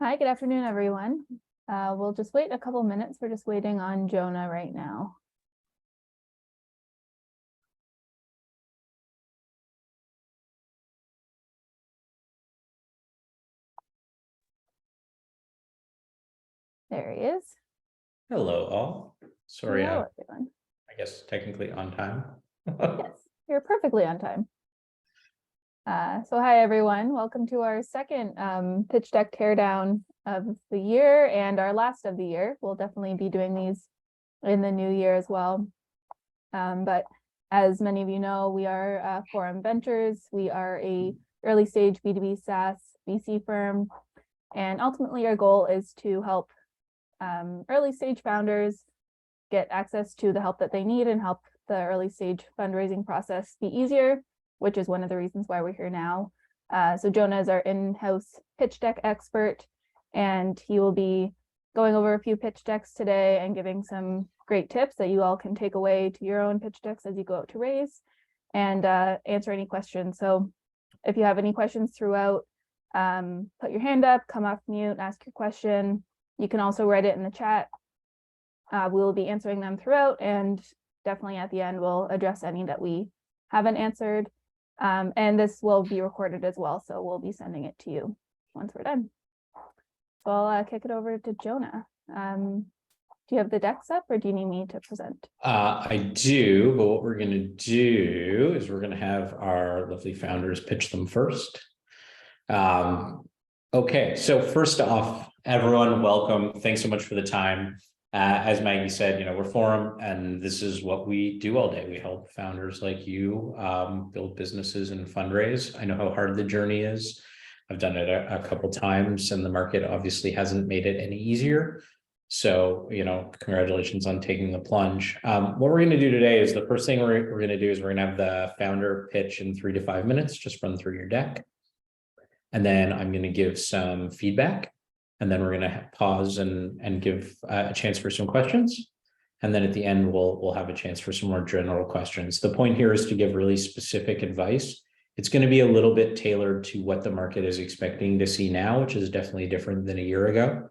Hi, good afternoon, everyone. We'll just wait a couple minutes. We're just waiting on Jonah right now. There he is. Hello, all. Sorry, Hello, everyone. I guess technically on time. Yes, you're perfectly on time. So hi, everyone. Welcome to our second Pitch Deck Teardown of the year and our last of the year. We'll definitely be doing these in the new year as well. But as many of you know, we are Forum Ventures. We are a early stage B2B SaaS VC firm. And ultimately, our goal is to help early stage founders get access to the help that they need and help the early stage fundraising process be easier, which is one of the reasons why we're here now. So Jonah is our in-house pitch deck expert, and he will be going over a few pitch decks today and giving some great tips that you all can take away to your own pitch decks as you go out to raise and answer any questions. So if you have any questions throughout, put your hand up, come off mute, ask your question. You can also write it in the chat. We will be answering them throughout, and definitely at the end, we'll address any that we haven't answered. And this will be recorded as well, so we'll be sending it to you once we're done. So I'll kick it over to Jonah. Do you have the decks up, or do you need me to present? I do, but what we're going to do is we're going to have our lovely founders pitch them first. Okay, so first off, everyone, welcome. Thanks so much for the time. As Maggie said, we're Forum, and this is what we do all day. We help founders like you build businesses and fundraise. I know how hard the journey is. I've done it a couple times, and the market obviously hasn't made it any easier. So, congratulations on taking the plunge. What we're going to do today is the first thing we're going to do is we're going to have the founder pitch in 3 to 5 minutes, just run through your deck. And then I'm going to give some feedback. And then we're going to pause and give a chance for some questions. And then at the end, we'll have a chance for some more general questions. The point here is to give really specific advice. It's going to be a little bit tailored to what the market is expecting to see now, which is definitely different than a year ago.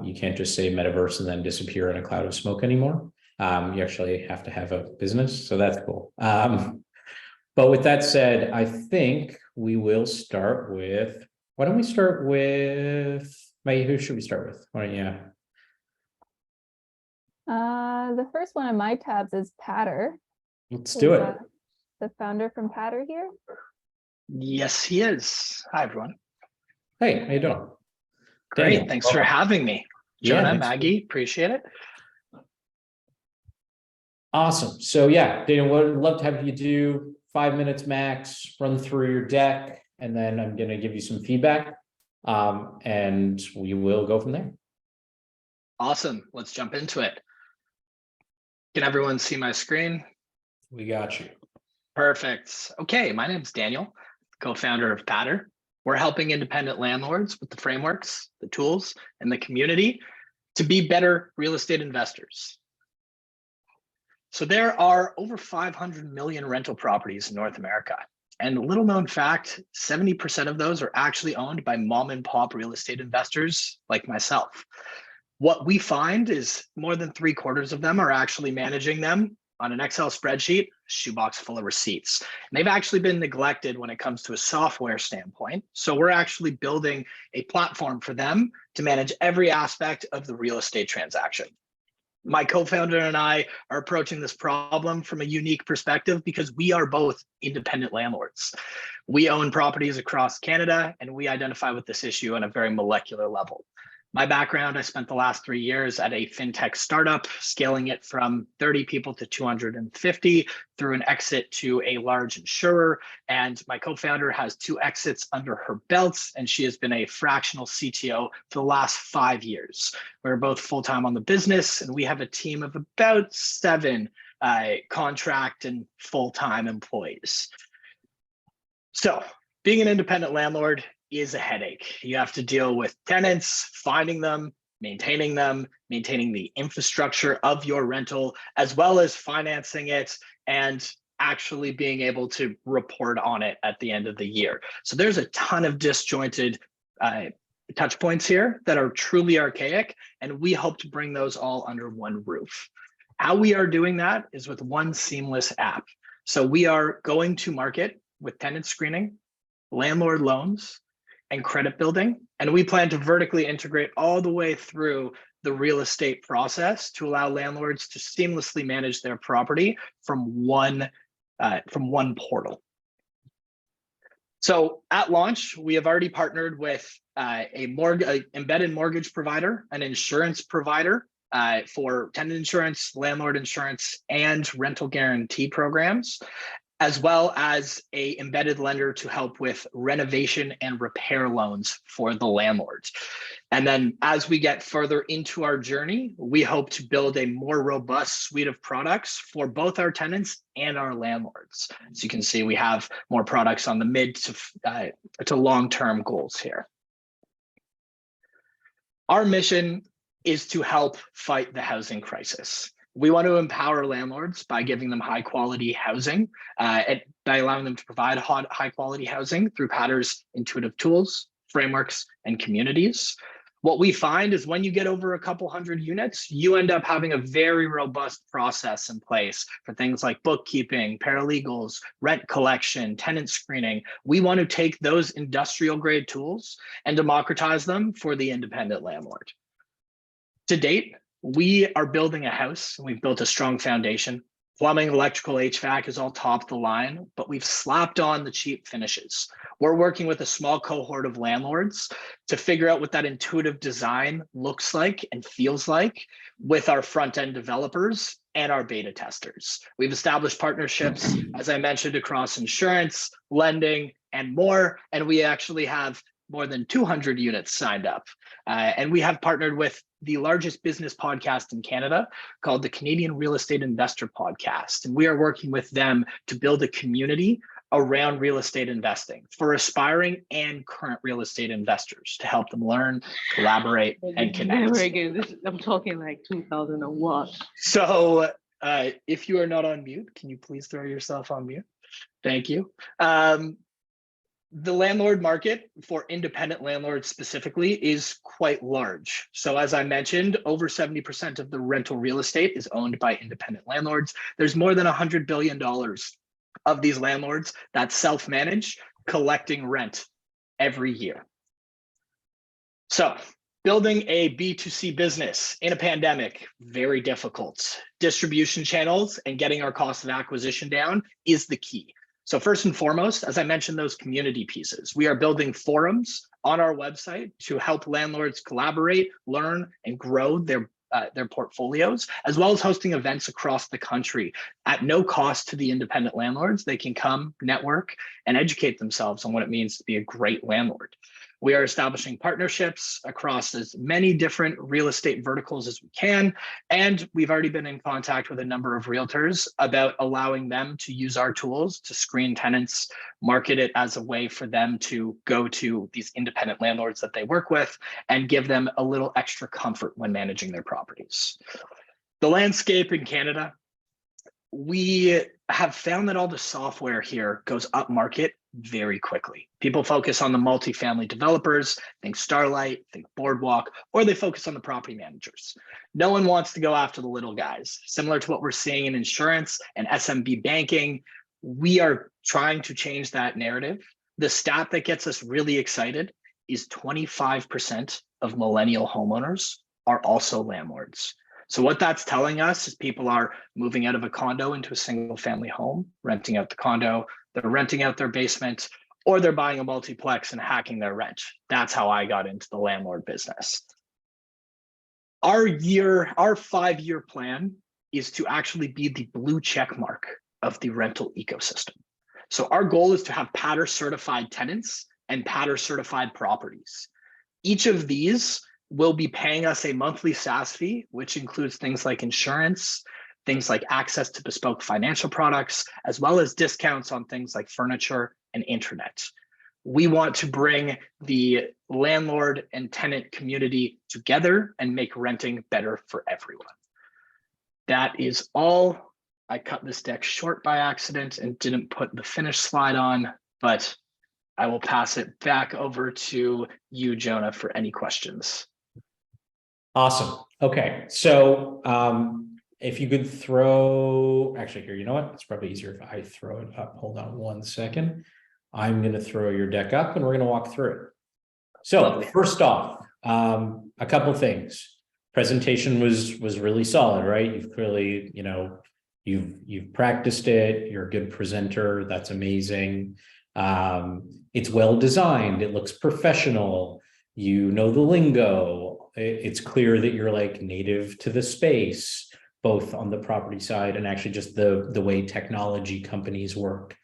You can't just say metaverse and then disappear in a cloud of smoke anymore. You actually have to have a business. So that's cool. But with that said, I think we will start with, why don't we start with, Maggie, who should we start with? Why don't you? The first one on my tabs is Patter. Let's do it. The founder from Patter here? Yes, he is. Hi, everyone. Hey, how you doing? Great. Daniel, thanks for having me. Jonah, Maggie, appreciate it. Awesome. So yeah, Daniel, would love to have you do 5 minutes max, run through your deck, and then I'm going to give you some feedback, and we will go from there. Awesome. Let's jump into it. Can everyone see my screen? We got you. Perfect. Okay, my name's Daniel, co-founder of Patter. We're helping independent landlords with the frameworks, the tools, and the community to be better real estate investors. So there are over 500 million rental properties in North America. And a little known fact, 70% of those are actually owned by mom and pop real estate investors like myself. What we find is more than 3/4 of them are actually managing them on an Excel spreadsheet, shoebox full of receipts. And they've actually been neglected when it comes to a software standpoint. So we're actually building a platform for them to manage every aspect of the real estate transaction. My co-founder and I are approaching this problem from a unique perspective because we are both independent landlords. We own properties across Canada, and we identify with this issue on a very molecular level. My background, I spent the last 3 years at a fintech startup, scaling it from 30 people to 250 through an exit to a large insurer. And my co-founder has 2 exits under her belts, and she has been a fractional CTO for the last 5 years. We're both full-time on the business, and we have a team of about 7 contract and full-time employees. So being an independent landlord is a headache. You have to deal with tenants, finding them, maintaining the infrastructure of your rental, as well as financing it and actually being able to report on it at the end of the year. So there's a ton of disjointed touch points here that are truly archaic, and we hope to bring those all under one roof. How we are doing that is with one seamless app. So we are going to market with tenant screening, landlord loans, and credit building. And we plan to vertically integrate all the way through the real estate process to allow landlords to seamlessly manage their property from one portal. So at launch, we have already partnered with a embedded mortgage provider, an insurance provider for tenant insurance, landlord insurance, and rental guarantee programs, as well as a embedded lender to help with renovation and repair loans for the landlords. And then as we get further into our journey, we hope to build a more robust suite of products for both our tenants and our landlords. As you can see, we have more products on the mid to long-term goals here. Our mission is to help fight the housing crisis. We want to empower landlords by giving them high quality housing, and by allowing them to provide high quality housing through Patter's intuitive tools, frameworks, and communities. What we find is when you get over a couple hundred units, you end up having a very robust process in place for things like bookkeeping, paralegals, rent collection, tenant screening. We want to take those industrial grade tools and democratize them for the independent landlord. To date, we are building a house, and we've built a strong foundation. Plumbing, electrical, HVAC is all top of the line, but we've slapped on the cheap finishes. We're working with a small cohort of landlords to figure out what that intuitive design looks like and feels like with our front-end developers and our beta testers. We've established partnerships, as I mentioned, across insurance, lending, and more, and we actually have more than 200 units signed up. And we have partnered with the largest business podcast in Canada called the Canadian Real Estate Investor Podcast. And we are working with them to build a community around real estate investing for aspiring and current real estate investors to help them learn, collaborate, and connect. I'm talking like 2001. So if you are not on mute, can you please throw yourself on mute? Thank you. The landlord market for independent landlords specifically is quite large. So as I mentioned, over 70% of the rental real estate is owned by independent landlords. There's more than $100 billion of these landlords that self-manage collecting rent every year. So building a B2C business in a pandemic, very difficult. Distribution channels and getting our cost of acquisition down is the key. So first and foremost, as I mentioned, those community pieces, we are building forums on our website to help landlords collaborate, learn, and grow their portfolios, as well as hosting events across the country at no cost to the independent landlords. They can come, network, and educate themselves on what it means to be a great landlord. We are establishing partnerships across as many different real estate verticals as we can. And we've already been in contact with a number of realtors about allowing them to use our tools to screen tenants, market it as a way for them to go to these independent landlords that they work with and give them a little extra comfort when managing their properties. The landscape in Canada, we have found that all the software here goes up market very quickly. People focus on the multifamily developers, think Starlight, think Boardwalk, or they focus on the property managers. No one wants to go after the little guys. Similar to what we're seeing in insurance and SMB banking, we are trying to change that narrative. The stat that gets us really excited is 25% of millennial homeowners are also landlords. So what that's telling us is people are moving out of a condo into a single family home, renting out the condo, they're renting out their basement, or they're buying a multiplex and hacking their rent. That's how I got into the landlord business. Our 5-year plan is to actually be the blue check mark of the rental ecosystem. So our goal is to have Patter certified tenants and Patter certified properties. Each of these will be paying us a monthly SaaS fee, which includes things like insurance, things like access to bespoke financial products, as well as discounts on things like furniture and internet. We want to bring the landlord and tenant community together and make renting better for everyone. That is all. I cut this deck short by accident and didn't put the finish slide on, but I will pass it back over to you, Jonah, for any questions. Awesome. Okay. So if you could throw, actually here, you know what? It's probably easier if I throw it up. Hold on 1 second. I'm going to throw your deck up and we're going to walk through it. So Lovely. first off, a couple things. Presentation was really solid, right? You've clearly, you've practiced it. You're a good presenter. That's amazing. It's well designed. It looks professional. You know the lingo. It's clear that you're like native to the space, both on the property side and actually just the way technology companies work.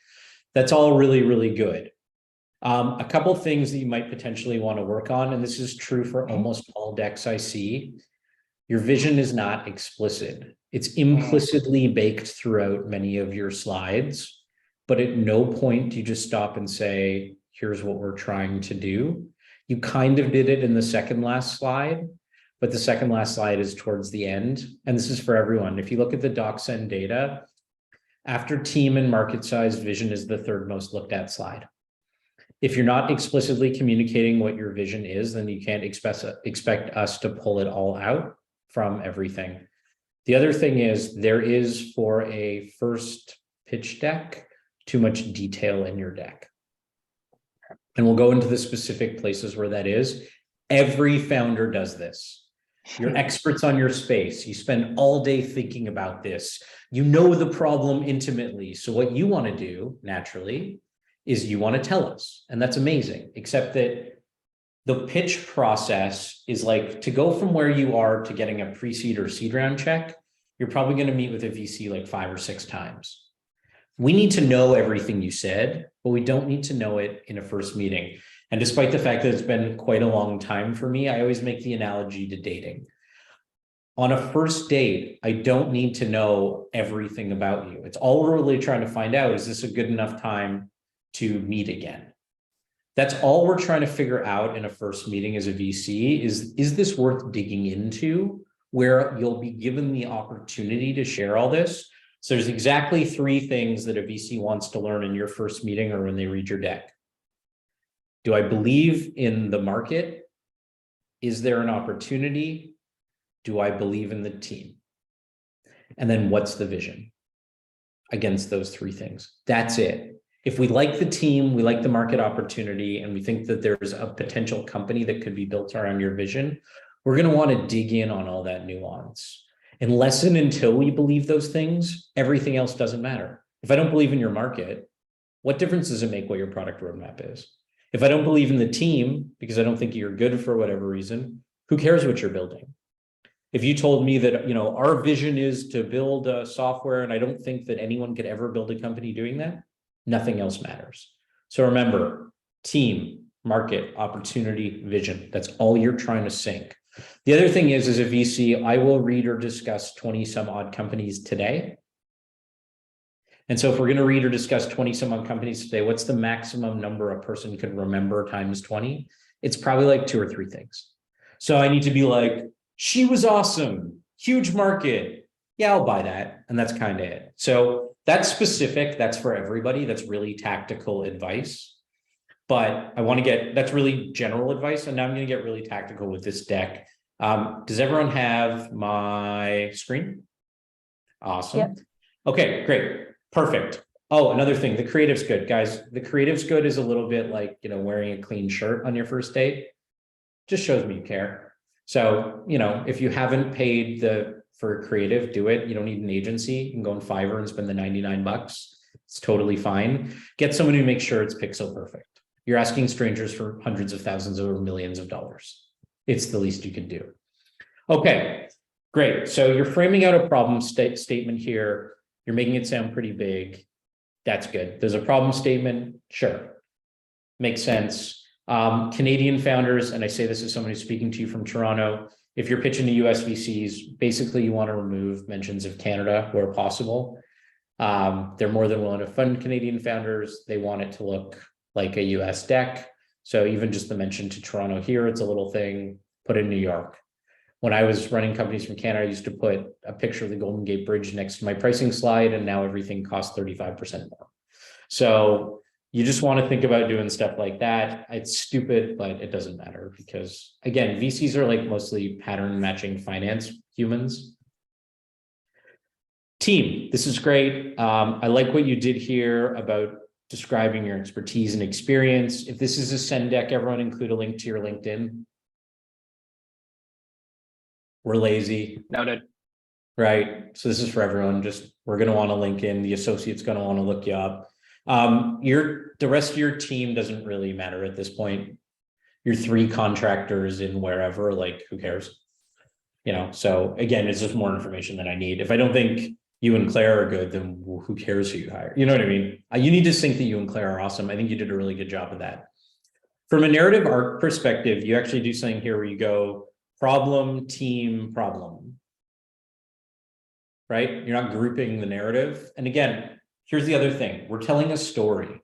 That's all really, really good. A couple of things that you might potentially want to work on, and this is true for almost all decks I see. Your vision is not explicit. It's implicitly baked throughout many of your slides, but at no point do you just stop and say, here's what we're trying to do. You kind of did it in the second last slide, but the second last slide is towards the end. And this is for everyone. If you look at the DocSend data, after team and market size, vision is the third most looked at slide. If you're not explicitly communicating what your vision is, then you can't expect us to pull it all out from everything. The other thing is there is, for a first pitch deck, too much detail in your deck. And we'll go into the specific places where that is. Every founder does this. You're experts on your space. You spend all day thinking about this. You know the problem intimately. So what you want to do, naturally, is you want to tell us. And that's amazing, except that the pitch process is like, to go from where you are to getting a pre-seed or seed round check, you're probably going to meet with a VC like 5 or 6 times. We need to know everything you said, but we don't need to know it in a first meeting. And despite the fact that it's been quite a long time for me, I always make the analogy to dating. On a first date, I don't need to know everything about you. It's all we're really trying to find out, is this a good enough time to meet again? That's all we're trying to figure out in a first meeting as a VC is this worth digging into, where you'll be given the opportunity to share all this. So there's exactly 3 things that a VC wants to learn in your first meeting or when they read your deck. Do I believe in the market? Is there an opportunity? Do I believe in the team? And then what's the vision against those 3 things? That's it. If we like the team, we like the market opportunity, and we think that there's a potential company that could be built around your vision, we're going to want to dig in on all that nuance. Unless and until we believe those things, everything else doesn't matter. If I don't believe in your market, what difference does it make what your product roadmap is? If I don't believe in the team, because I don't think you're good for whatever reason, who cares what you're building? If you told me that, our vision is to build a software, and I don't think that anyone could ever build a company doing that, nothing else matters. So remember, team, market, opportunity, vision. That's all you're trying to sync. The other thing is, as a VC, I will read or discuss 20 some odd companies today. And so if we're going to read or discuss 20 some odd companies today, what's the maximum number a person could remember times 20? It's probably like 2 or 3 things. So I need to be like, she was awesome, huge market. Yeah, I'll buy that. And that's kind of it. So that's specific. That's for everybody. That's really tactical advice. But I want to get, that's really general advice. And now I'm going to get really tactical with this deck. Does everyone have my screen? Awesome. Yep. Okay, great. Perfect. Oh, another thing, the creative's good, guys. The creative's good is a little bit like, wearing a clean shirt on your first date. Just shows me you care. So, if you haven't paid for creative, do it. You don't need an agency. You can go on Fiverr and spend the $99. It's totally fine. Get someone who makes sure it's pixel perfect. You're asking strangers for hundreds of thousands or millions of dollars. It's the least you can do. Okay, great. So you're framing out a problem statement here. You're making it sound pretty big. That's good. There's a problem statement. Sure. Makes sense. Canadian founders, and I say this as someone who's speaking to you from Toronto, if you're pitching to US VCs, basically you want to remove mentions of Canada where possible. They're more than willing to fund Canadian founders. They want it to look like a US deck. So even just the mention to Toronto here, it's a little thing, put in New York. When I was running companies from Canada, I used to put a picture of the Golden Gate Bridge next to my pricing slide, and now everything costs 35% more. So you just want to think about doing stuff like that. It's stupid, but it doesn't matter because again, VCs are like mostly pattern matching finance humans. Team, this is great. I like what you did here about describing your expertise and experience. If this is a send deck, everyone include a link to your LinkedIn. We're lazy. Noted. Right. So this is for everyone. Just we're going to want to link in. The associate's going to want to look you up. The rest of your team doesn't really matter at this point. Your 3 contractors in wherever, like who cares? You know, so again, it's just more information than I need. If I don't think you and Claire are good, then who cares who you hire? You know what I mean? You need to think that you and Claire are awesome. I think you did a really good job of that. From a narrative arc perspective, you actually do something here where you go problem, team, problem. Right? You're not grouping the narrative. And again, here's the other thing. We're telling a story.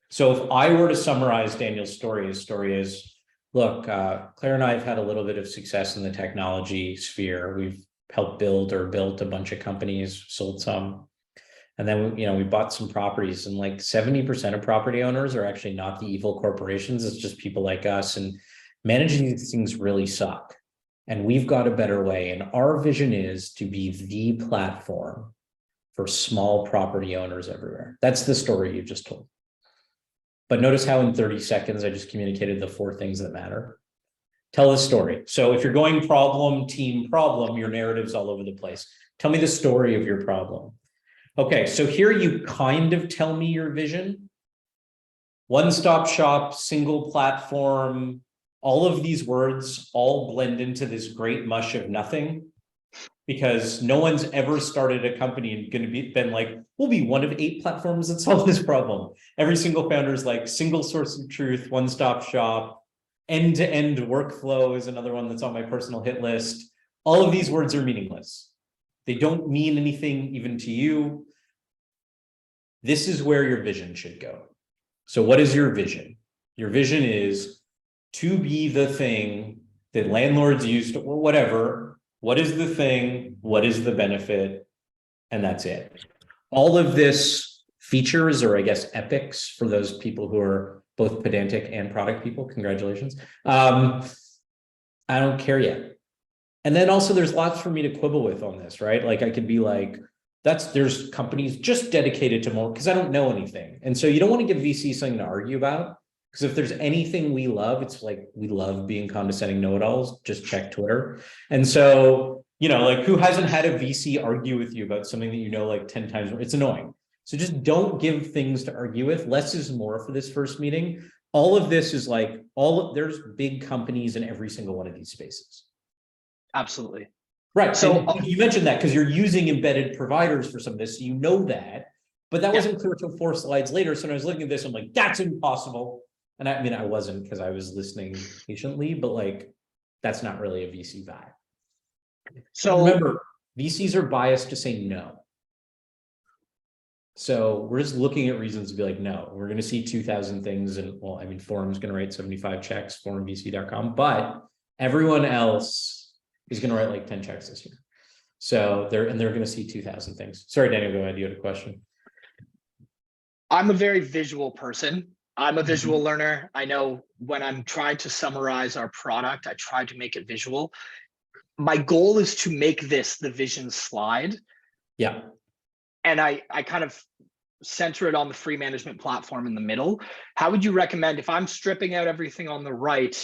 So if I were to summarize Daniel's story, his story is, look, Claire and I have had a little bit of success in the technology sphere. We've helped build or built a bunch of companies, sold some. And then, we bought some properties, and like 70% of property owners are actually not the evil corporations. It's just people like us, and managing these things really suck. And we've got a better way. And our vision is to be the platform for small property owners everywhere. That's the story you just told. But notice how in 30 seconds, I just communicated the 4 things that matter. Tell the story. So if you're going problem, team, problem, your narrative's all over the place. Tell me the story of your problem. Okay, so here you kind of tell me your vision. One-stop shop, single platform, all of these words all blend into this great mush of nothing, because no one's ever started a company and been like, we'll be one of 8 platforms that solve this problem. Every single founder is like single source of truth, one-stop shop, end-to-end workflow is another one that's on my personal hit list. All of these words are meaningless. They don't mean anything even to you. This is where your vision should go. So what is your vision? Your vision is to be the thing that landlords use to, or whatever. What is the thing? What is the benefit? And that's it. All of this features, or I guess epics, for those people who are both pedantic and product people, congratulations. I don't care yet. And then also there's lots for me to quibble with on this, right? Like I could be like, there's companies just dedicated to more, because I don't know anything. And so you don't want to give VC something to argue about, because if there's anything we love, it's like, we love being condescending know-it-alls. Just check Twitter. And so, like who hasn't had a VC argue with you about something that like 10 times more? It's annoying. So just don't give things to argue with. Less is more for this first meeting. All of this is like, there's big companies in every single one of these spaces. Absolutely. Right. So So you mentioned that because you're using embedded providers for some of this, so you know that, but that wasn't clear until 4 slides later. So when I was looking at this, I'm like, that's impossible. And I mean, I wasn't, because I was listening patiently, but like, that's not really a VC vibe. So remember, VCs are biased to say no. So we're just looking at reasons to be like, no, we're going to see 2,000 things. And well, I mean, Forum's going to write 75 checks, forumvc.com, but everyone else is going to write like 10 checks this year. So they're going to see 2,000 things. Sorry, Daniel, go ahead. You had a question. I'm a very visual person. I'm a visual learner. I know when I'm trying to summarize our product, I try to make it visual. My goal is to make this the vision slide. Yeah. And I kind of center it on the free management platform in the middle. How would you recommend, if I'm stripping out everything on the right,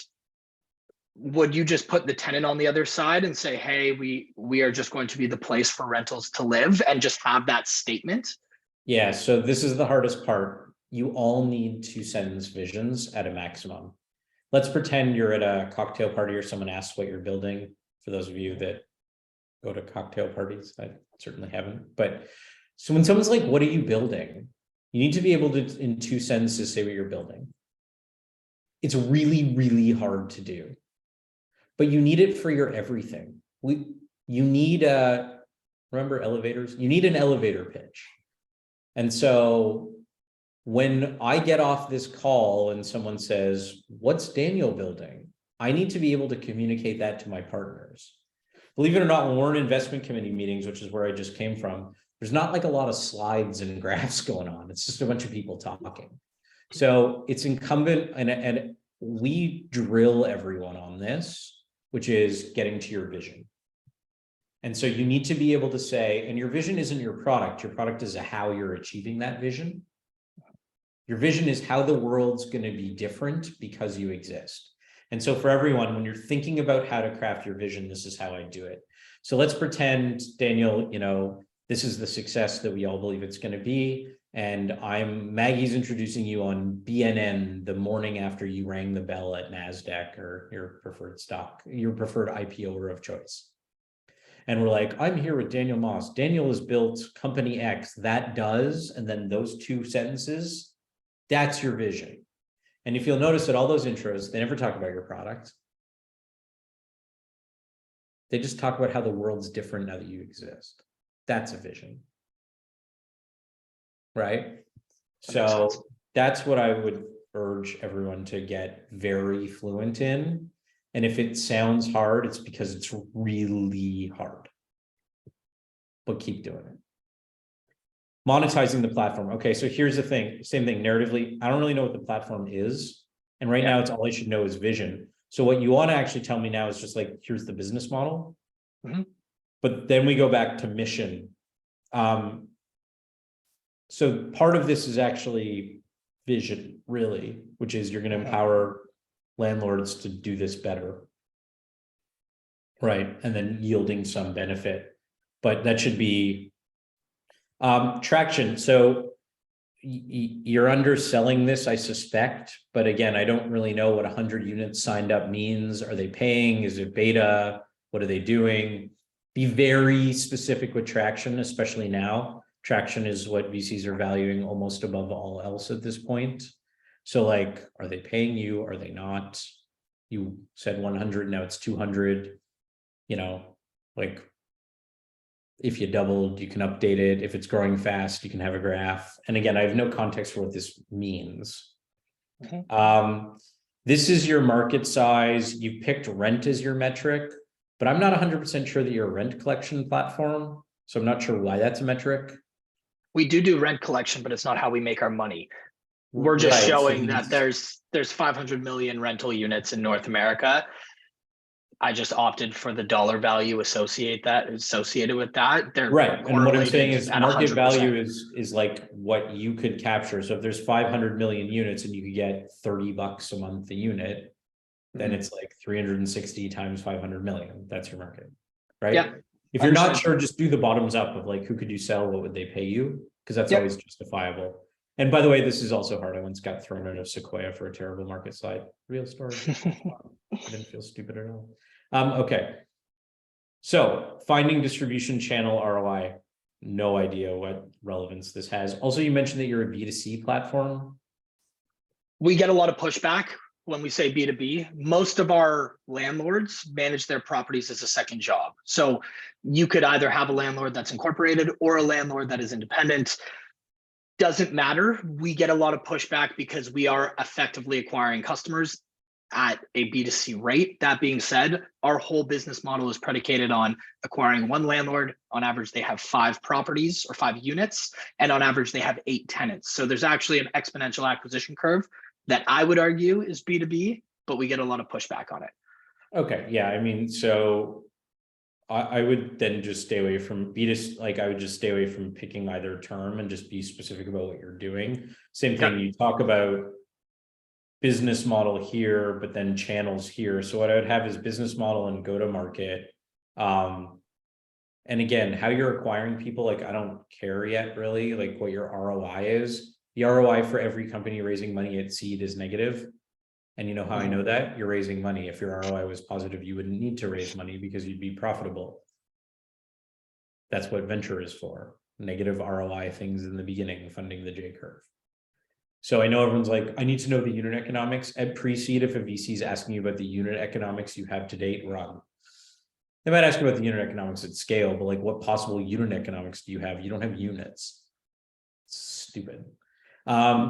would you just put the tenant on the other side and say, hey, we are just going to be the place for rentals to live, and just have that statement? Yeah. So this is the hardest part. You all need 2-sentence visions at a maximum. Let's pretend you're at a cocktail party or someone asks what you're building. For those of you that go to cocktail parties, I certainly haven't. But so when someone's like, what are you building? You need to be able to, in 2 sentences, say what you're building. It's really, really hard to do, but you need it for your everything. You need remember elevators? You need an elevator pitch. And so when I get off this call and someone says, what's Daniel building? I need to be able to communicate that to my partners. Believe it or not, when we're in investment committee meetings, which is where I just came from, there's not like a lot of slides and graphs going on. It's just a bunch of people talking. So it's incumbent, and we drill everyone on this, which is getting to your vision. And so you need to be able to say, and your vision isn't your product is how you're achieving that vision. Your vision is how the world's going to be different because you exist. And so for everyone, when you're thinking about how to craft your vision, this is how I do it. So let's pretend, Daniel, this is the success that we all believe it's going to be. And Maggie's introducing you on BNN the morning after you rang the bell at NASDAQ or your preferred IPOer of choice. And we're like, I'm here with Daniel Moss. Daniel has built company X that does, and then those two sentences, that's your vision. And if you'll notice that all those intros, they never talk about your product. They just talk about how the world's different now that you exist. That's a vision. Right? So that's what I would urge everyone to get very fluent in. And if it sounds hard, it's because it's really hard. But keep doing it. Monetizing the platform. Okay, so here's the thing. Same thing, narratively. I don't really know what the platform is. And right now, it's all I should know is vision. So what you want to actually tell me now is just like, here's the business model. Mm-hmm. But then we go back to mission. So part of this is actually vision, really, which is you're going to empower landlords to do this better. Right. And then yielding some benefit. But that should be traction. So you're underselling this, I suspect. But again, I don't really know what 100 units signed up means. Are they paying? Is it beta? What are they doing? Be very specific with traction, especially now. Traction is what VCs are valuing almost above all else at this point. So like, are they paying you? Are they not? You said 100, now it's 200. Like if you doubled, you can update it. If it's growing fast, you can have a graph. And again, I have no context for what this means. This is your market size. You picked rent as your metric, but I'm not 100% sure that you're a rent collection platform. So I'm not sure why that's a metric. We do rent collection, but it's not how we make our money. We're just showing that there's 500 million rental units in North America. I just opted for the dollar value associated with that. They're right. And what I'm saying is market 100%. value is like what you could capture. So if there's 500 million units and you could get $30 a month a unit, then it's like 360 times 500 million. That's your market, right? Yeah. If you're not sure, just do the bottoms up of like, who could you sell? What would they pay you? Because that's always justifiable. And by the way, this is also hard. I once got thrown out of Sequoia for a terrible market slide. Real story. I didn't feel stupid at all. Okay. So finding distribution channel ROI, no idea what relevance this has. Also, you mentioned that you're a B2C platform. We get a lot of pushback when we say B2B. Most of our landlords manage their properties as a second job. So you could either have a landlord that's incorporated or a landlord that is independent. Doesn't matter. We get a lot of pushback because we are effectively acquiring customers at a B2C rate. That being said, our whole business model is predicated on acquiring one landlord. On average, they have 5 properties or 5 units, and on average, they have 8 tenants. So there's actually an exponential acquisition curve that I would argue is B2B, but we get a lot of pushback on it. Okay, yeah, I mean, so I would then just stay away from B2C, like I would just stay away from picking either term and just be specific about what you're doing. Same thing, you talk about business model here, but then channels here. So what I would have is business model and go to market. And again, how you're acquiring people, like I don't care yet really, like what your ROI is. The ROI for every company raising money at seed is negative. And you know how I know that? You're raising money. If your ROI was positive, you wouldn't need to raise money because you'd be profitable. That's what venture is for. Negative ROI things in the beginning, funding the J curve. So I know everyone's like, I need to know the unit economics. At pre-seed, if a VC is asking you about the unit economics you have to date, run. They might ask you about the unit economics at scale, but like what possible unit economics do you have? You don't have units. It's stupid.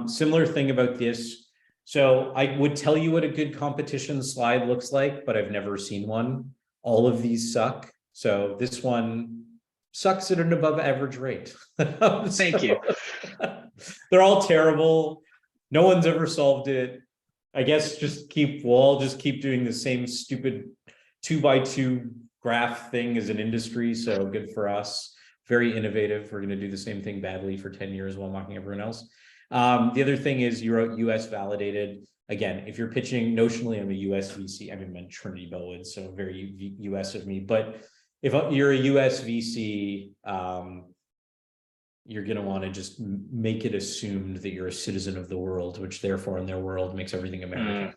Similar thing about this. So I would tell you what a good competition slide looks like, but I've never seen one. All of these suck. So this one sucks at an above average rate. Thank you. They're all terrible. No one's ever solved it. I guess we'll all just keep doing the same stupid 2x2 graph thing as an industry. So good for us. Very innovative. We're going to do the same thing badly for 10 years while mocking everyone else. The other thing is you're US validated. Again, if you're pitching notionally, I'm a US VC. I meant Trinity Bellwood, so very US of me. But if you're a US VC, you're going to want to just make it assumed that you're a citizen of the world, which therefore in their world makes everything American.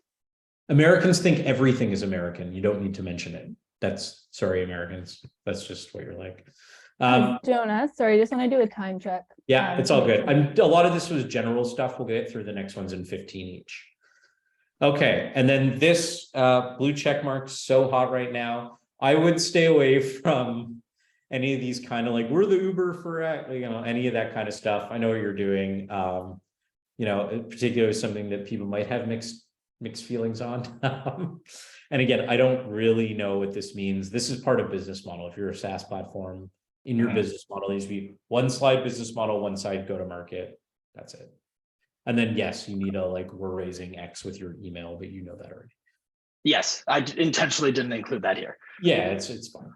Americans think everything is American. You don't need to mention it. Sorry, Americans. That's just what you're like. Jonah, sorry, just want to do a time check. Yeah, it's all good. A lot of this was general stuff. We'll get through the next ones in 15 each. Okay, and then this blue check mark's so hot right now. I would stay away from any of these kind of like, we're the Uber for, any of that kind of stuff. I know what you're doing. Particularly something that people might have mixed feelings on. And again, I don't really know what this means. This is part of business model. If you're a SaaS platform, in your business model, there needs to be one slide business model, one side go to market. That's it. And then yes, you need we're raising X with your email, but you know that already. Yes, I intentionally didn't include that here. Yeah, it's fine.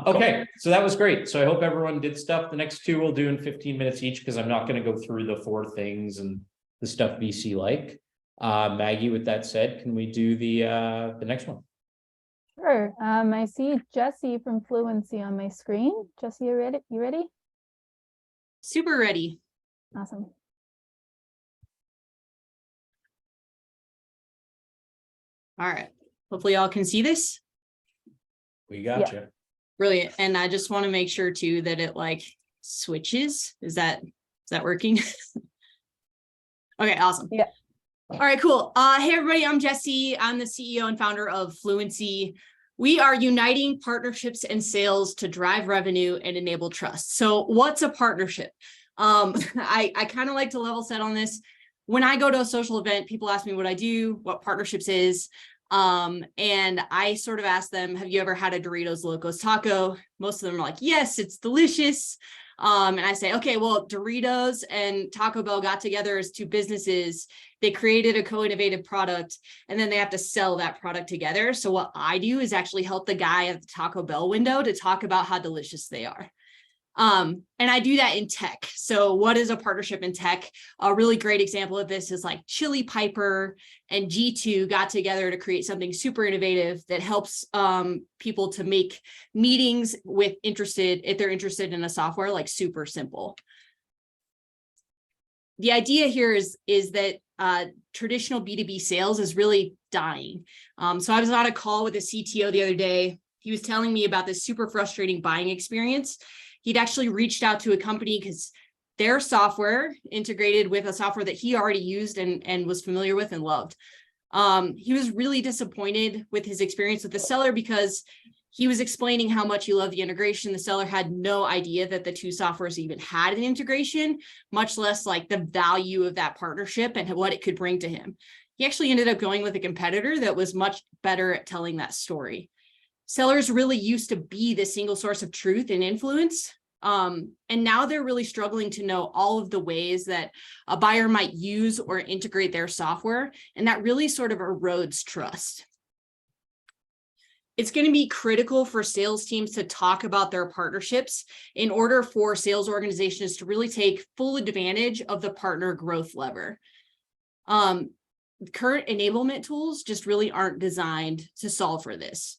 Okay, so that was great. So I hope everyone did stuff. The next two we'll do in 15 minutes each, because I'm not going to go through the 4 things and the stuff VC like. Maggie, with that said, can we do the next one? Sure. I see Jesse from Fluency on my screen. Jesse, you ready? Super ready. Awesome. All right. Hopefully y'all can see this. We got you. Brilliant. And I just want to make sure too that it switches. Is that working? Okay, awesome. Yeah. All right, cool. Hey everybody, I'm Jesse. I'm the CEO and founder of Fluency. We are uniting partnerships and sales to drive revenue and enable trust. So what's a partnership? I kind of like to level set on this. When I go to a social event, people ask me what I do, what partnerships is. And I sort of ask them, have you ever had a Doritos Locos taco? Most of them are like, yes, it's delicious. And I say, okay, well, Doritos and Taco Bell got together as 2 businesses. They created a co-innovative product, and then they have to sell that product together. So what I do is actually help the guy at the Taco Bell window to talk about how delicious they are. And I do that in tech. So what is a partnership in tech? A really great example of this is like Chili Piper and G2 got together to create something super innovative that helps people to make meetings if they're interested in a software, like super simple. The idea here is that traditional B2B sales is really dying. So I was on a call with a CTO the other day. He was telling me about this super frustrating buying experience. He'd actually reached out to a company because their software integrated with a software that he already used and was familiar with and loved. He was really disappointed with his experience with the seller because he was explaining how much he loved the integration. The seller had no idea that the 2 softwares even had an integration, much less the value of that partnership and what it could bring to him. He actually ended up going with a competitor that was much better at telling that story. Sellers really used to be the single source of truth and influence. And now they're really struggling to know all of the ways that a buyer might use or integrate their software. And that really sort of erodes trust. It's going to be critical for sales teams to talk about their partnerships in order for sales organizations to really take full advantage of the partner growth lever. Current enablement tools just really aren't designed to solve for this.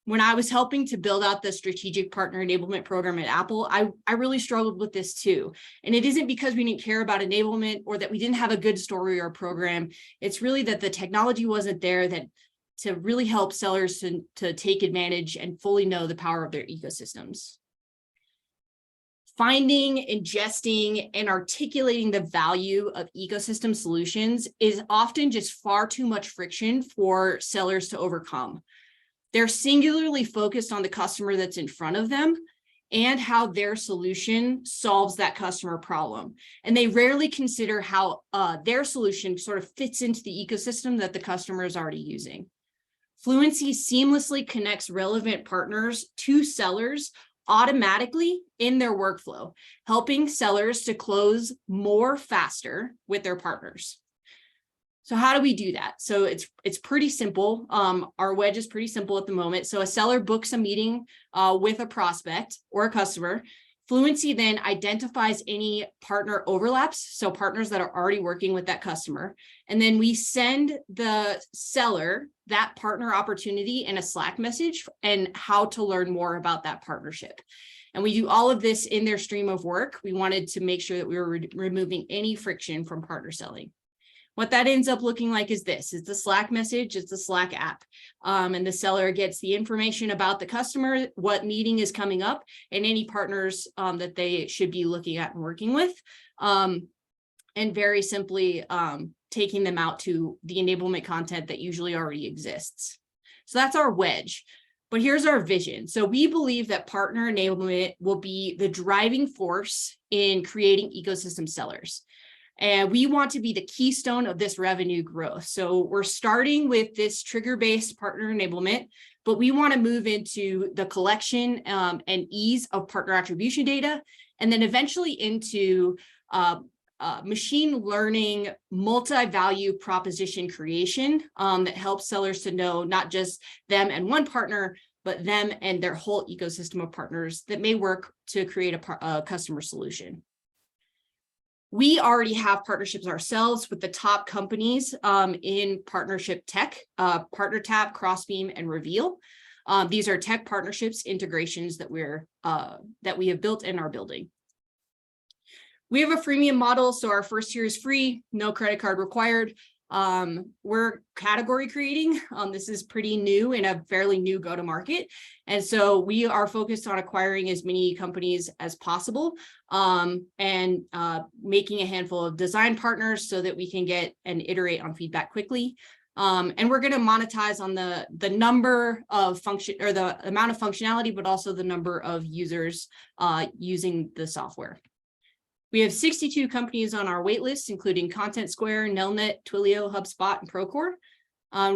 When I was helping to build out the strategic partner enablement program at Apple, I really struggled with this too. And it isn't because we didn't care about enablement or that we didn't have a good story or program. It's really that the technology wasn't there to really help sellers to take advantage and fully know the power of their ecosystems. Finding, ingesting, and articulating the value of ecosystem solutions is often just far too much friction for sellers to overcome. They're singularly focused on the customer that's in front of them and how their solution solves that customer problem. And they rarely consider how their solution sort of fits into the ecosystem that the customer is already using. Fluency seamlessly connects relevant partners to sellers automatically in their workflow, helping sellers to close more faster with their partners. So how do we do that? So it's pretty simple. Our wedge is pretty simple at the moment. So a seller books a meeting with a prospect or a customer. Fluency then identifies any partner overlaps, so partners that are already working with that customer. And then we send the seller that partner opportunity in a Slack message and how to learn more about that partnership. And we do all of this in their stream of work. We wanted to make sure that we were removing any friction from partner selling. What that ends up looking like is this. It's a Slack message, it's a Slack app. And the seller gets the information about the customer, what meeting is coming up, and any partners that they should be looking at and working with. And very simply taking them out to the enablement content that usually already exists. So that's our wedge. But here's our vision. So we believe that partner enablement will be the driving force in creating ecosystem sellers. And we want to be the keystone of this revenue growth. So we're starting with this trigger-based partner enablement, but we want to move into the collection and ease of partner attribution data, and then eventually into machine learning multi-value proposition creation that helps sellers to know not just them and one partner, but them and their whole ecosystem of partners that may work to create a customer solution. We already have partnerships ourselves with the top companies in partnership tech, PartnerTap, Crossbeam, and Reveal. These are tech partnerships integrations that we have built and are building. We have a freemium model, so our first year is free, no credit card required. We're category creating. This is pretty new and a fairly new go-to-market. And so we are focused on acquiring as many companies as possible and making a handful of design partners so that we can get and iterate on feedback quickly. And we're going to monetize on the number of function or the amount of functionality, but also the number of users using the software. We have 62 companies on our waitlist, including Content Square, Nelnet, Twilio, HubSpot, and Procore.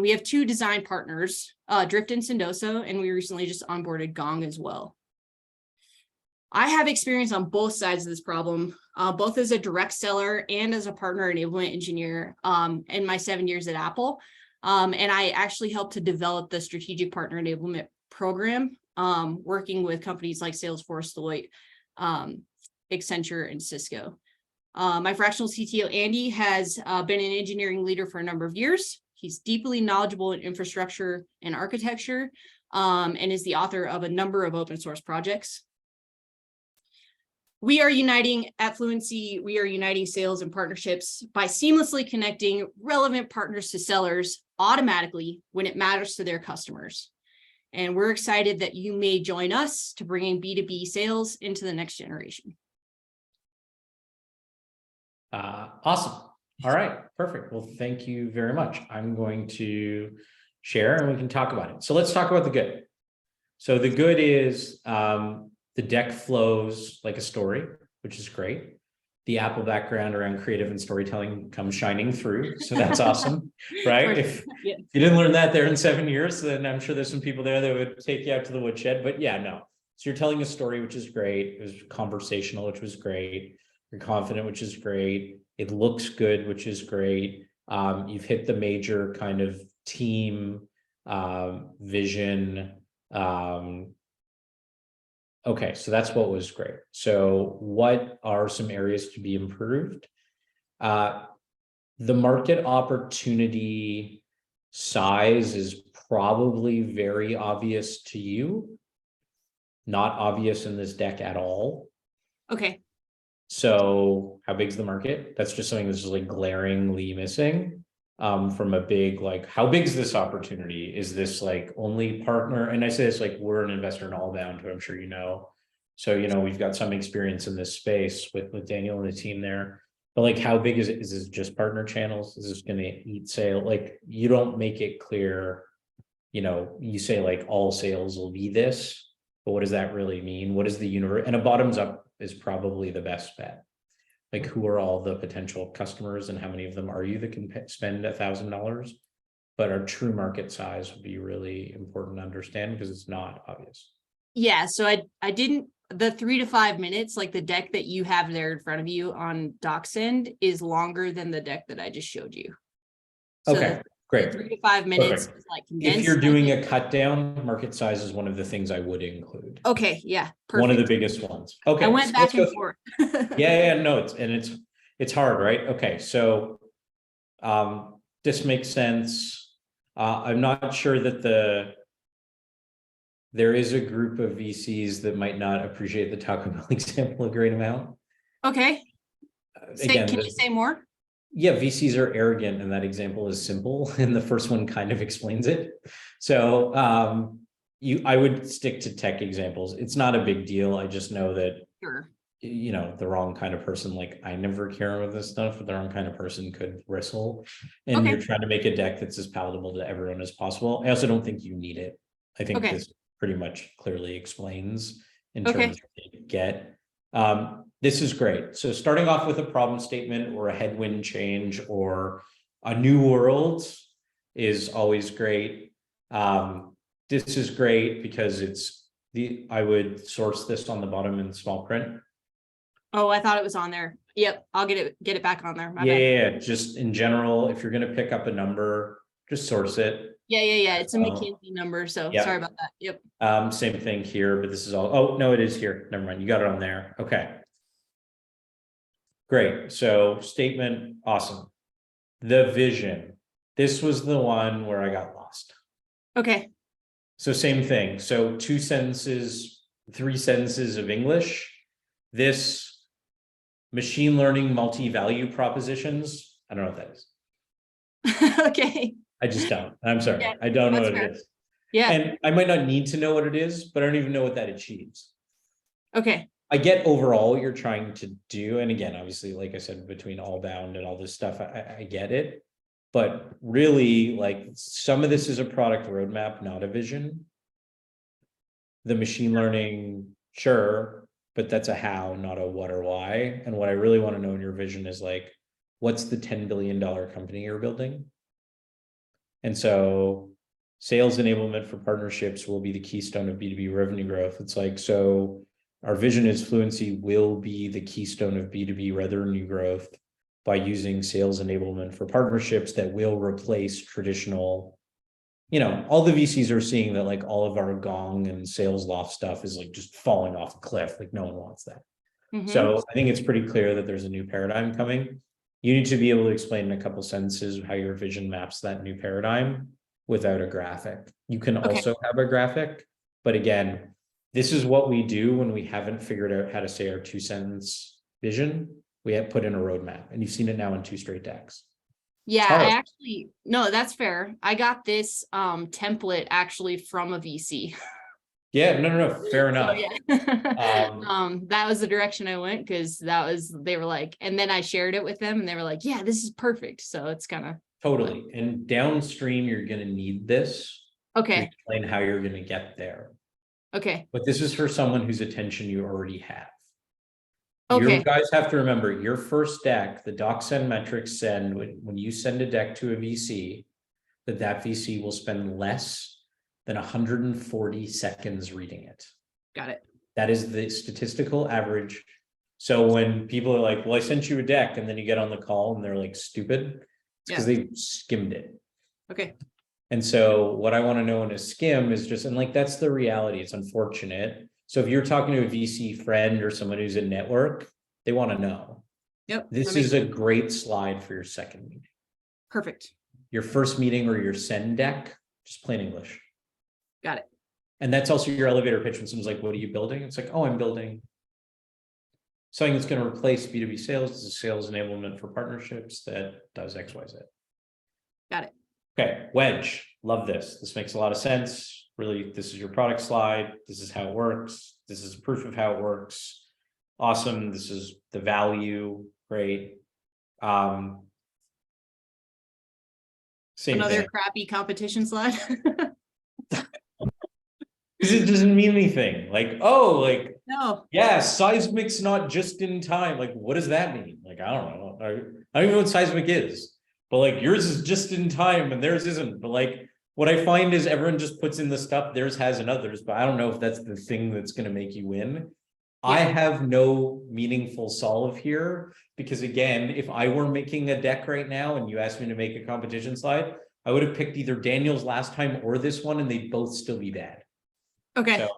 We have 2 design partners, Drift and Sendoso, and we recently just onboarded Gong as well. I have experience on both sides of this problem, both as a direct seller and as a partner enablement engineer in my 7 years at Apple. And I actually helped to develop the strategic partner enablement program, working with companies like Salesforce, Deloitte, Accenture, and Cisco. My fractional CTO, Andy, has been an engineering leader for a number of years. He's deeply knowledgeable in infrastructure and architecture, and is the author of a number of open source projects. We are uniting at Fluency. We are uniting sales and partnerships by seamlessly connecting relevant partners to sellers automatically when it matters to their customers. And we're excited that you may join us to bringing B2B sales into the next generation. Awesome. All right, perfect. Well, thank you very much. I'm going to share and we can talk about it. So let's talk about the good. So the good is the deck flows like a story, which is great. The Apple background around creative and storytelling comes shining through. So that's awesome, right? If you didn't learn that there in 7 years, then I'm sure there's some people there that would take you out to the woodshed. But yeah, no. So you're telling a story, which is great. It was conversational, which was great. You're confident, which is great. It looks good, which is great. You've hit the major kind of team vision. Okay, so that's what was great. So what are some areas to be improved? The market opportunity size is probably very obvious to you, not obvious in this deck at all. Okay. So how big is the market? That's just something that's just like glaringly missing from a big, like, how big is this opportunity? Is this like only partner? And I say this like we're an investor in Allbound, who I'm sure you know. So, you know, we've got some experience in this space with Daniel and the team there. But like, how big is it? Is this just partner channels? Is this going to eat sale? Like, you don't make it clear, you know, you say like all sales will be this, but what does that really mean? What is the universe? And a bottoms up is probably the best bet. Like, who are all the potential customers and how many of them are you that can spend $1,000? But our true market size would be really important to understand because it's not obvious. Yeah, so I didn't, the 3 to 5 minutes, like the deck that you have there in front of you on DocSend is longer than the deck that I just showed you. So Okay, the great. 3 to 5 minutes Perfect. is like If condensed. you're doing a cut down, market size is one of the things I would include. Okay, yeah, One of the perfect. biggest ones. Okay. I went so back let's and go through- forth. Yeah, no, it's hard, right? Okay, so this makes sense. I'm not sure that there is a group of VCs that might not appreciate the Taco Bell example a great amount. Okay, Again, can you say more? yeah, VCs are arrogant, and that example is simple, and the first one kind of explains it. So I would stick to tech examples. It's not a big deal. I just know that Sure. the wrong kind of person, like I never care about this stuff, but the wrong kind of person could bristle. And Okay. you're trying to make a deck that's as palatable to everyone as possible. I also don't think you need it. I think Okay. this pretty much clearly explains in Okay. terms of what you get. This is great. So starting off with a problem statement or a headwind change or a new world is always great. This is great because I would source this on the bottom in small print. Oh, I thought it was on there. Yep, I'll get it back on there. My bad. Yeah, just in general, if you're going to pick up a number, just source it. Yeah. It's a Oh. McKinsey number, so Yeah. sorry about that. Yep. Same thing here, but this is all, oh, no, it is here. Never mind. You got it on there. Okay. Great. So statement, awesome. The vision. This was the one where I got lost. Okay. So same thing. So 2 sentences, 3 sentences of English. This machine learning multi-value propositions. I don't know what that is. Okay. I just don't. I'm sorry. Yeah, I don't know that's what fair. it is. Yeah. And I might not need to know what it is, but I don't even know what that achieves. Okay. I get overall what you're trying to do. And again, obviously, like I said, between all bound and all this stuff, I get it. But really, like some of this is a product roadmap, not a vision. The machine learning, sure, but that's a how, not a what or why. And what I really want to know in your vision is like, what's the $10 billion company you're building? And so sales enablement for partnerships will be the keystone of B2B revenue growth. It's like, so our vision is Fluency will be the keystone of B2B revenue growth by using sales enablement for partnerships that will replace traditional, all the VCs are seeing that like all of our Gong and Sales Loft stuff is like just falling off a cliff. Like no one wants that. Mhm. So I think it's pretty clear that there's a new paradigm coming. You need to be able to explain in a couple sentences how your vision maps that new paradigm without a graphic. You can also have a graphic, but again, this is what we do when we haven't figured out how to say our 2-sentence vision. We have put in a roadmap, and you've seen it now in 2 straight decks. Yeah, no, that's fair. I got this template actually from a VC. Yeah, no, fair enough. So, yeah. That was the direction I went because they were like, and then I shared it with them and they were like, yeah, this is perfect. So it's kind of Totally. And downstream, you're going to need this to okay. explain how you're going to get there. Okay. But this is for someone whose attention you already have. Okay. You guys have to remember your first deck, the DocSend metrics send, when you send a deck to a VC, that VC will spend less than 140 seconds reading it. Got it. That is the statistical average. So when people are like, well, I sent you a deck, and then you get on the call and they're like, stupid, it's because they skimmed it. Okay. And so what I want to know in a skim is just, and like, that's the reality. It's unfortunate. So if you're talking to a VC friend or someone who's a network, they want to know. Yep. This is a great slide for your second meeting. Perfect. Your first meeting or your send deck, just plain English. Got it. And that's also your elevator pitch when someone's like, what are you building? It's like, oh, I'm building something that's going to replace B2B sales. This is sales enablement for partnerships that does X, Y, Z. Got it. Okay, wedge. Love this. This makes a lot of sense. Really, this is your product slide. This is how it works. This is proof of how it works. Awesome. This is the value. Great. Same Another thing. crappy competition slide. Because it doesn't mean anything. Like, oh, like, No. yeah, seismic's not just in time. Like, what does that mean? Like, I don't know. I don't even know what seismic is. But like yours is just in time and theirs isn't. But like what I find is everyone just puts in the stuff theirs has and others, but I don't know if that's the thing that's going to make you win. I have no meaningful solve here because again, if I were making a deck right now and you asked me to make a competition slide, I would have picked either Daniel's last time or this one and they'd both still be bad. Okay. So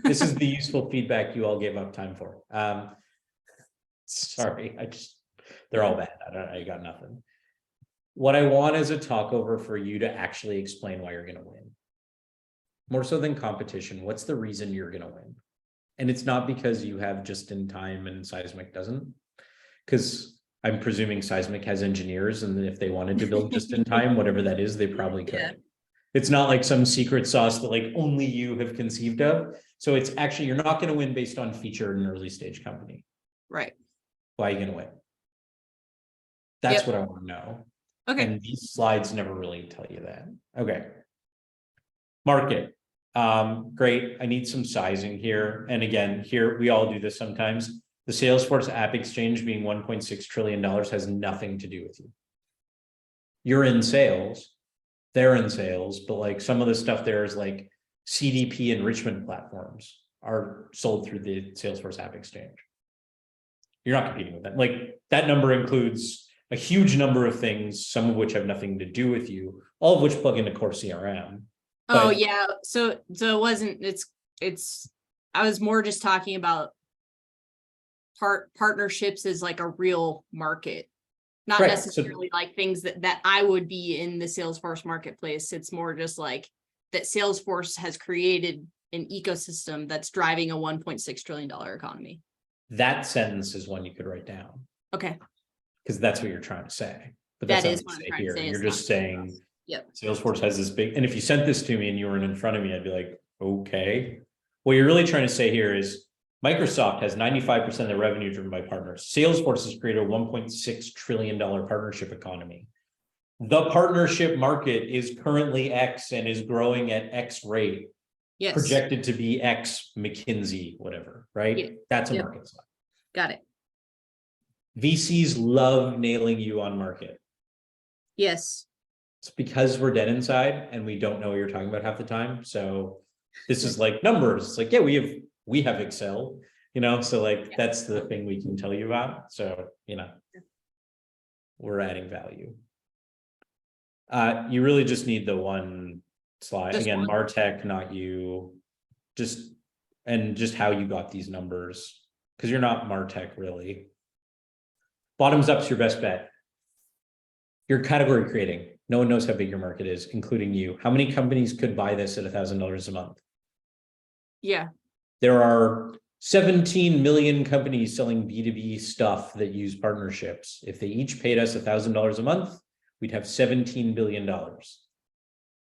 this is the useful feedback you all gave up time for. Sorry, they're all bad. I got nothing. What I want is a talkover for you to actually explain why you're going to win. More so than competition, what's the reason you're going to win? And it's not because you have just in time and Seismic doesn't, because I'm presuming Seismic has engineers and if they wanted to build just in time, whatever that is, they probably could. Yeah. It's not like some secret sauce that like only you have conceived of. So it's actually, you're not going to win based on feature in an early stage company. Right. Why are you going to win? That's what I want to know. Okay. And these slides never really tell you that. Okay. Market. Great. I need some sizing here. And again, here we all do this sometimes. The Salesforce App Exchange being $1.6 trillion has nothing to do with you. You're in sales, they're in sales, but like some of the stuff there is like CDP enrichment platforms are sold through the Salesforce App Exchange. You're not competing with that. Like that number includes a huge number of things, some of which have nothing to do with you, all of which plug into core CRM. Oh But- yeah. So it wasn't, it's, I was more just talking about partnerships as like a real market, not Right, necessarily like things that I would be in the Salesforce marketplace. It's more just like that Salesforce has created an ecosystem that's driving a $1.6 trillion economy. That sentence is one you could write down Okay. because that's what you're trying to say. But that's That not is what what you I'm say trying to here. say. You're It's just not- saying Yep. Salesforce has this big, and if you sent this to me and you weren't in front of me, I'd be like, okay. What you're really trying to say here is Microsoft has 95% of their revenue driven by partners. Salesforce has created a $1.6 trillion partnership economy. The partnership market is currently X and is growing at X rate, Yes. projected to be X McKinsey, whatever, right? Yeah. That's a Yep. market slide. Got it. VCs love nailing you on market. Yes. It's because we're dead inside and we don't know what you're talking about half the time. So this is like numbers. It's like, yeah, we have Excel, so like that's the thing we can tell you about. So, we're adding value. You really just need the one slide. Just Again, one. MarTech, not you. Just how you got these numbers. Because you're not MarTech really. Bottoms up's your best bet. You're category creating. No one knows how big your market is, including you. How many companies could buy this at $1,000 a month? Yeah. There are 17 million companies selling B2B stuff that use partnerships. If they each paid us $1,000 a month, we'd have $17 billion.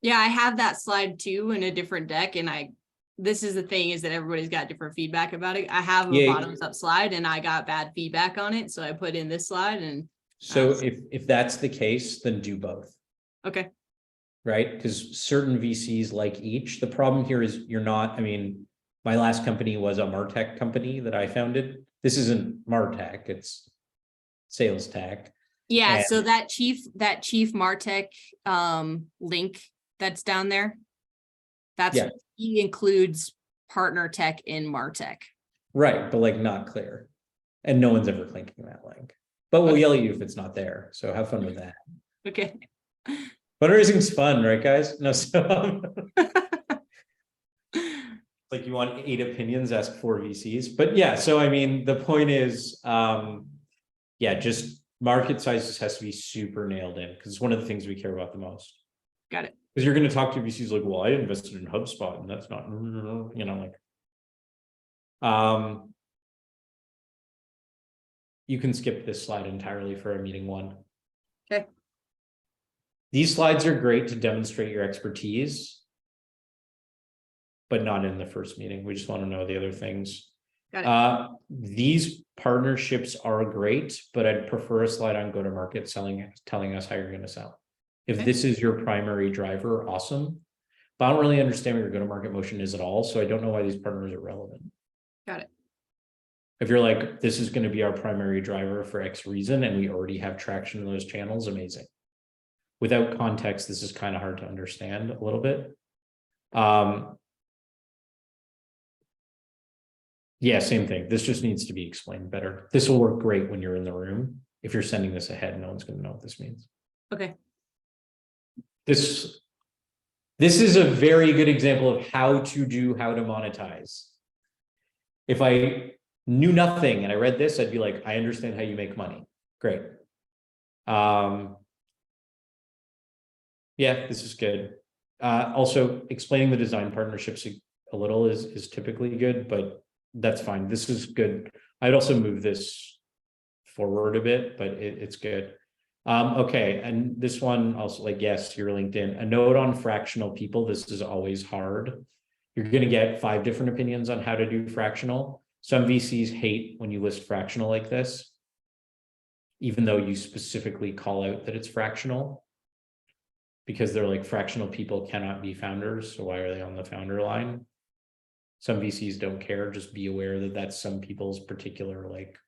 Yeah, I have that slide too in a different deck. And this is the thing is that everybody's got different feedback about it. I have a Yeah. bottoms up slide and I got bad feedback on it. So I put in this slide and So if that's the case, then do both. okay. Right? Because certain VCs like each. The problem here is my last company was a MarTech company that I founded. This isn't MarTech, it's sales tech. Yeah. And- So that chief MarTech link that's down there, Yeah. he includes partner tech in MarTech. Right, but like not clear. And no one's ever clicking that link. But we'll yell at you if it's not there. So have fun with that. Okay. Fundraising's fun, right, guys? No, so like you want 8 opinions, ask 4 VCs. But yeah, so the point is, just market sizes has to be super nailed in because it's one of the things we care about the most. Got it. Because you're going to talk to VCs like, well, I invested in HubSpot and that's not, you can skip this slide entirely for a meeting one. Okay. These slides are great to demonstrate your expertise, but not in the first meeting. We just want to know the other things. Got it. These partnerships are great, but I'd prefer a slide on go-to-market telling us how you're going to sell. If Okay. this is your primary driver, awesome. But I don't really understand what your go-to-market motion is at all. So I don't know why these partners are relevant. Got it. If you're like, this is going to be our primary driver for X reason, and we already have traction in those channels, amazing. without context, this is kind of hard to understand a little bit. Yeah, same thing. This just needs to be explained better. This will work great when you're in the room. If you're sending this ahead, no one's going to know what this means. Okay. This is a very good example of how to monetize. If I knew nothing and I read this, I'd be like, I understand how you make money. Great. Yeah, this is good. Also, explaining the design partnerships a little is typically good, but that's fine. This is good. I'd also move this forward a bit, but it's good. Okay, and this one also, like, yes, your LinkedIn. A note on fractional people. This is always hard. You're going to get 5 different opinions on how to do fractional. Some VCs hate when you list fractional like this, even though you specifically call out that it's fractional, because they're like, fractional people cannot be founders, so why are they on the founder line? Some VCs don't care. Just be aware that that's some people's particular like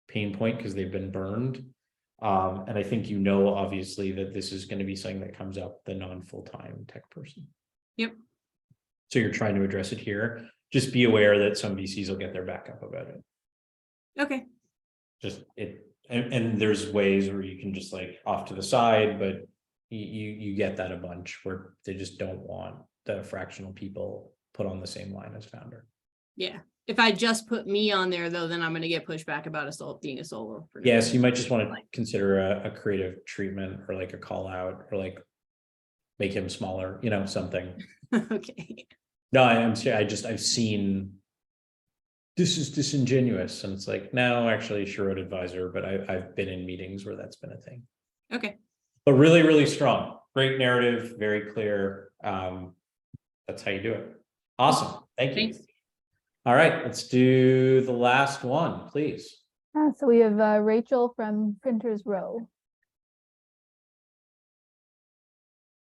pain point because they've been burned. And I think obviously that this is going to be something that comes up, the non-full-time tech person. Yep. So you're trying to address it here. Just be aware that some VCs will get their back up about it. Okay. And there's ways where you can just like off to the side, but you get that a bunch where they just don't want the fractional people put on the same line as founder. Yeah. If I just put me on there though, then I'm going to get pushback about being a solo. Yes, you might just want to consider a creative treatment or like a call out or like make him smaller, something. Okay. No, I'm serious. I've seen this is disingenuous. And it's like, no, actually Sherrod advisor, but I've been in meetings where that's been a thing. Okay. But really, really strong. Great narrative, very clear. That's how you do it. Awesome. Thank you. Thanks. All right, let's do the last one, please. So we have Rachel from Printers Row.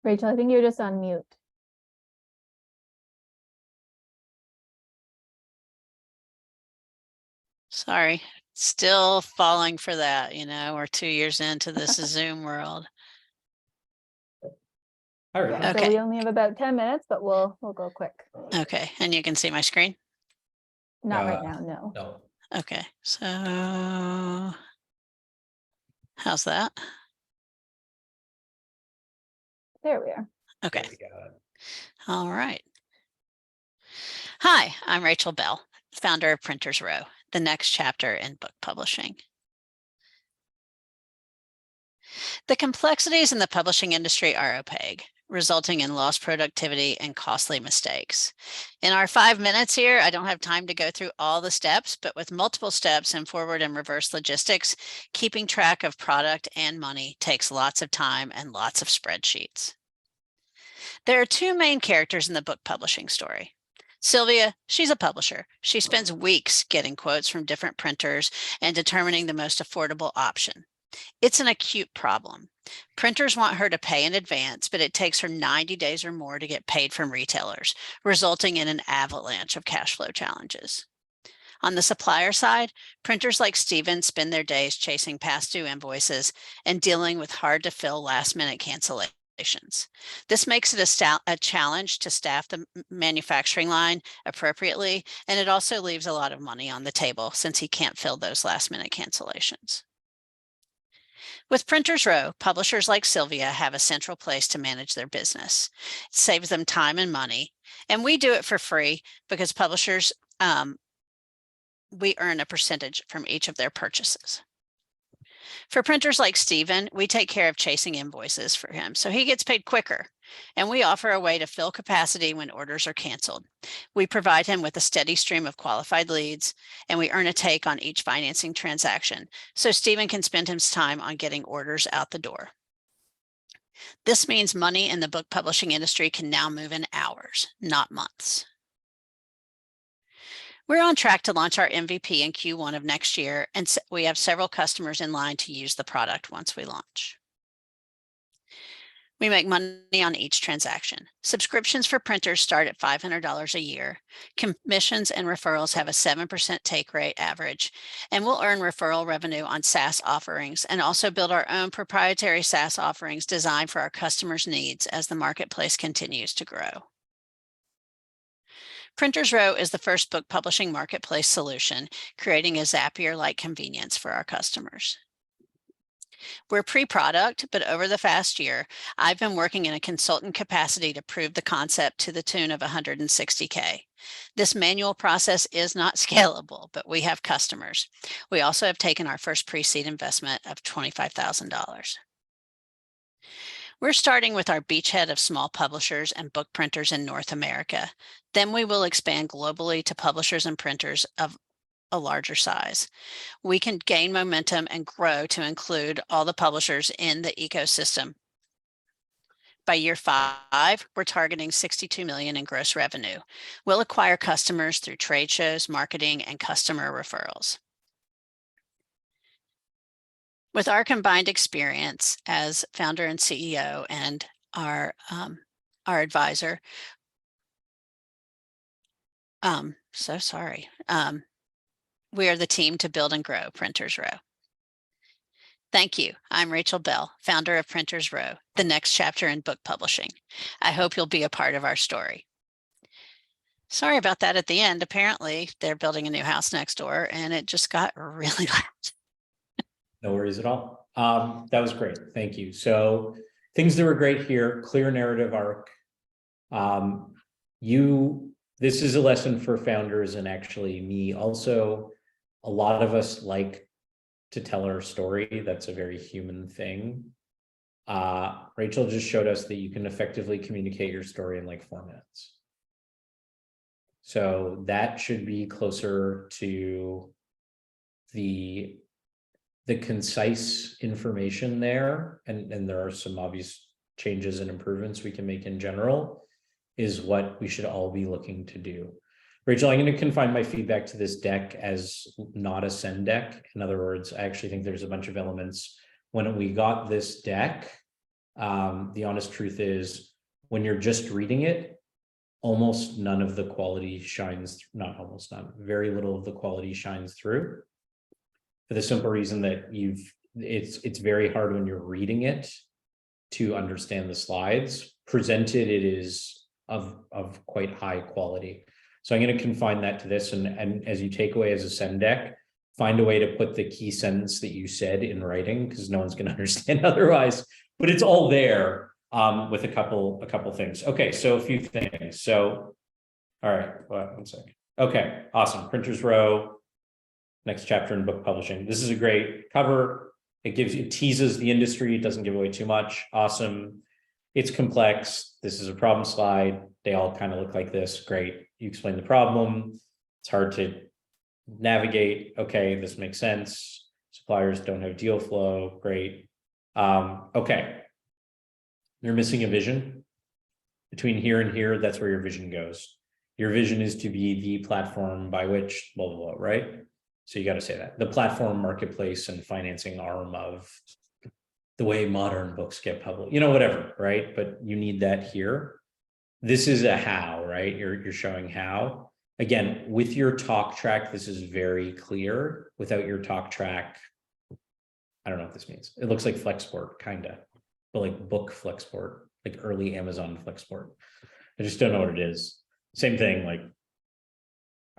Rachel, I think you're just on mute. Sorry, still falling for that, we're 2 years into this Zoom world. All right. Yeah, Okay. so we only have about 10 minutes, but we'll go quick. Okay, and you can see my screen? Not right now, no. No. Okay, so how's that? There we are. Okay, We got it. all right. Hi, I'm Rachel Bell, founder of Printers Row, the next chapter in book publishing. The complexities in the publishing industry are opaque, resulting in lost productivity and costly mistakes. In our 5 minutes here, I don't have time to go through all the steps, but with multiple steps in forward and reverse logistics, keeping track of product and money takes lots of time and lots of spreadsheets. There are 2 main characters in the book publishing story. Sylvia, she's a publisher. She spends weeks getting quotes from different printers and determining the most affordable option. It's an acute problem. Printers want her to pay in advance, but it takes her 90 days or more to get paid from retailers, resulting in an avalanche of cash flow challenges. On the supplier side, printers like Steven spend their days chasing past due invoices and dealing with hard to fill last minute cancellations. This makes it a challenge to staff the manufacturing line appropriately, and it also leaves a lot of money on the table since he can't fill those last minute cancellations. With Printers Row, publishers like Sylvia have a central place to manage their business. It saves them time and money, and we do it for free because publishers, we earn a percentage from each of their purchases. For printers like Steven, we take care of chasing invoices for him, so he gets paid quicker, and we offer a way to fill capacity when orders are canceled. We provide him with a steady stream of qualified leads, and we earn a take on each financing transaction, so Steven can spend his time on getting orders out the door. This means money in the book publishing industry can now move in hours, not months. We're on track to launch our MVP in Q1 of next year, and we have several customers in line to use the product once we launch. We make money on each transaction. Subscriptions for printers start at $500 a year. Commissions and referrals have a 7% take rate average, and we'll earn referral revenue on SaaS offerings and also build our own proprietary SaaS offerings designed for our customers' needs as the marketplace continues to grow. Printers Row is the first book publishing marketplace solution, creating a Zapier-like convenience for our customers. We're pre-product, but over the past year, I've been working in a consultant capacity to prove the concept to the tune of $160K. This manual process is not scalable, but we have customers. We also have taken our first pre-seed investment of $25,000. We're starting with our beachhead of small publishers and book printers in North America. Then we will expand globally to publishers and printers of a larger size. We can gain momentum and grow to include all the publishers in the ecosystem. By year 5, we're targeting $62 million in gross revenue. We'll acquire customers through trade shows, marketing, and customer referrals. With our combined experience as founder and CEO and our advisor, we are the team to build and grow Printers Row. Thank you. I'm Rachel Bell, founder of Printers Row, the next chapter in book publishing. I hope you'll be a part of our story. Sorry about that at the end. Apparently, they're building a new house next door, and it just got really loud. No worries at all. That was great. Thank you. So things that were great here, clear narrative arc. This is a lesson for founders and actually me also. A lot of us like to tell our story. That's a very human thing. Rachel just showed us that you can effectively communicate your story in like 4 minutes. So that should be closer to the concise information there. And there are some obvious changes and improvements we can make in general, is what we should all be looking to do. Rachel, I'm going to confine my feedback to this deck as not a send deck. In other words, I actually think there's a bunch of elements. When we got this deck, the honest truth is when you're just reading it, almost none of the quality shines, not almost none, very little of the quality shines through. For the simple reason that it's very hard when you're reading it to understand the slides. Presented, it is of quite high quality. So I'm going to confine that to this, and as you take away as a send deck, find a way to put the key sentence that you said in writing, because no one's going to understand otherwise. But it's all there with a couple things. Okay, so a few things. So, all right, one second. Okay, awesome. Printers Row, next chapter in book publishing. This is a great cover. It teases the industry. It doesn't give away too much. Awesome. It's complex. This is a problem slide. They all kind of look like this. Great. You explain the problem. It's hard to navigate. Okay, this makes sense. Suppliers don't have deal flow. Great. Okay. You're missing a vision. Between here and here, that's where your vision goes. Your vision is to be the platform by which blah, blah, blah, right? So you got to say that. The platform, marketplace, and financing arm of the way modern books get published, whatever, right? But you need that here. This is a how, right? You're showing how. Again, with your talk track, this is very clear. Without your talk track, I don't know what this means. It looks like Flexport, kind of, but like book Flexport, like early Amazon Flexport. I just don't know what it is. Same thing, like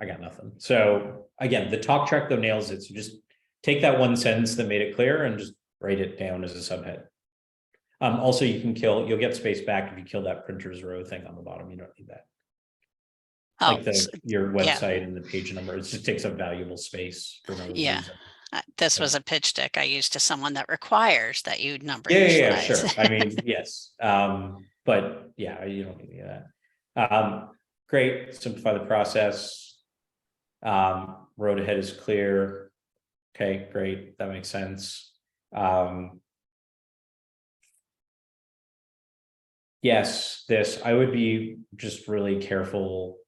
I got nothing. So again, the talk track though nails it. So just take that one sentence that made it clear and just write it down as a subhead. Also, you'll get space back if you kill that Printers Row thing on the bottom. You don't need that. Oh, Like your website and the page number. It just takes up valuable space for no reason. This was a pitch deck I used to someone that requires that you number. Yeah, sure. I mean, yes. But yeah, you don't need any of that. Great. Simplify the process. Road ahead is clear. Okay, great. That makes sense. Yes, I would be just really careful.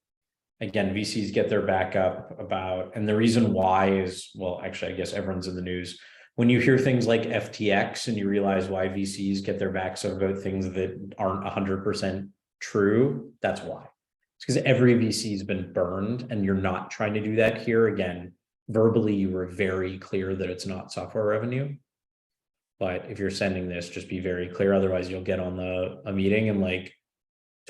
Again, VCs get their back up about, and the reason why is, well, actually, I guess everyone's in the news, when you hear things like FTX and you realize why VCs get their backs up about things that aren't 100% true, that's why. It's because every VC has been burned, and you're not trying to do that here. Again, verbally, you were very clear that it's not software revenue. But if you're sending this, just be very clear. Otherwise, you'll get on a meeting and like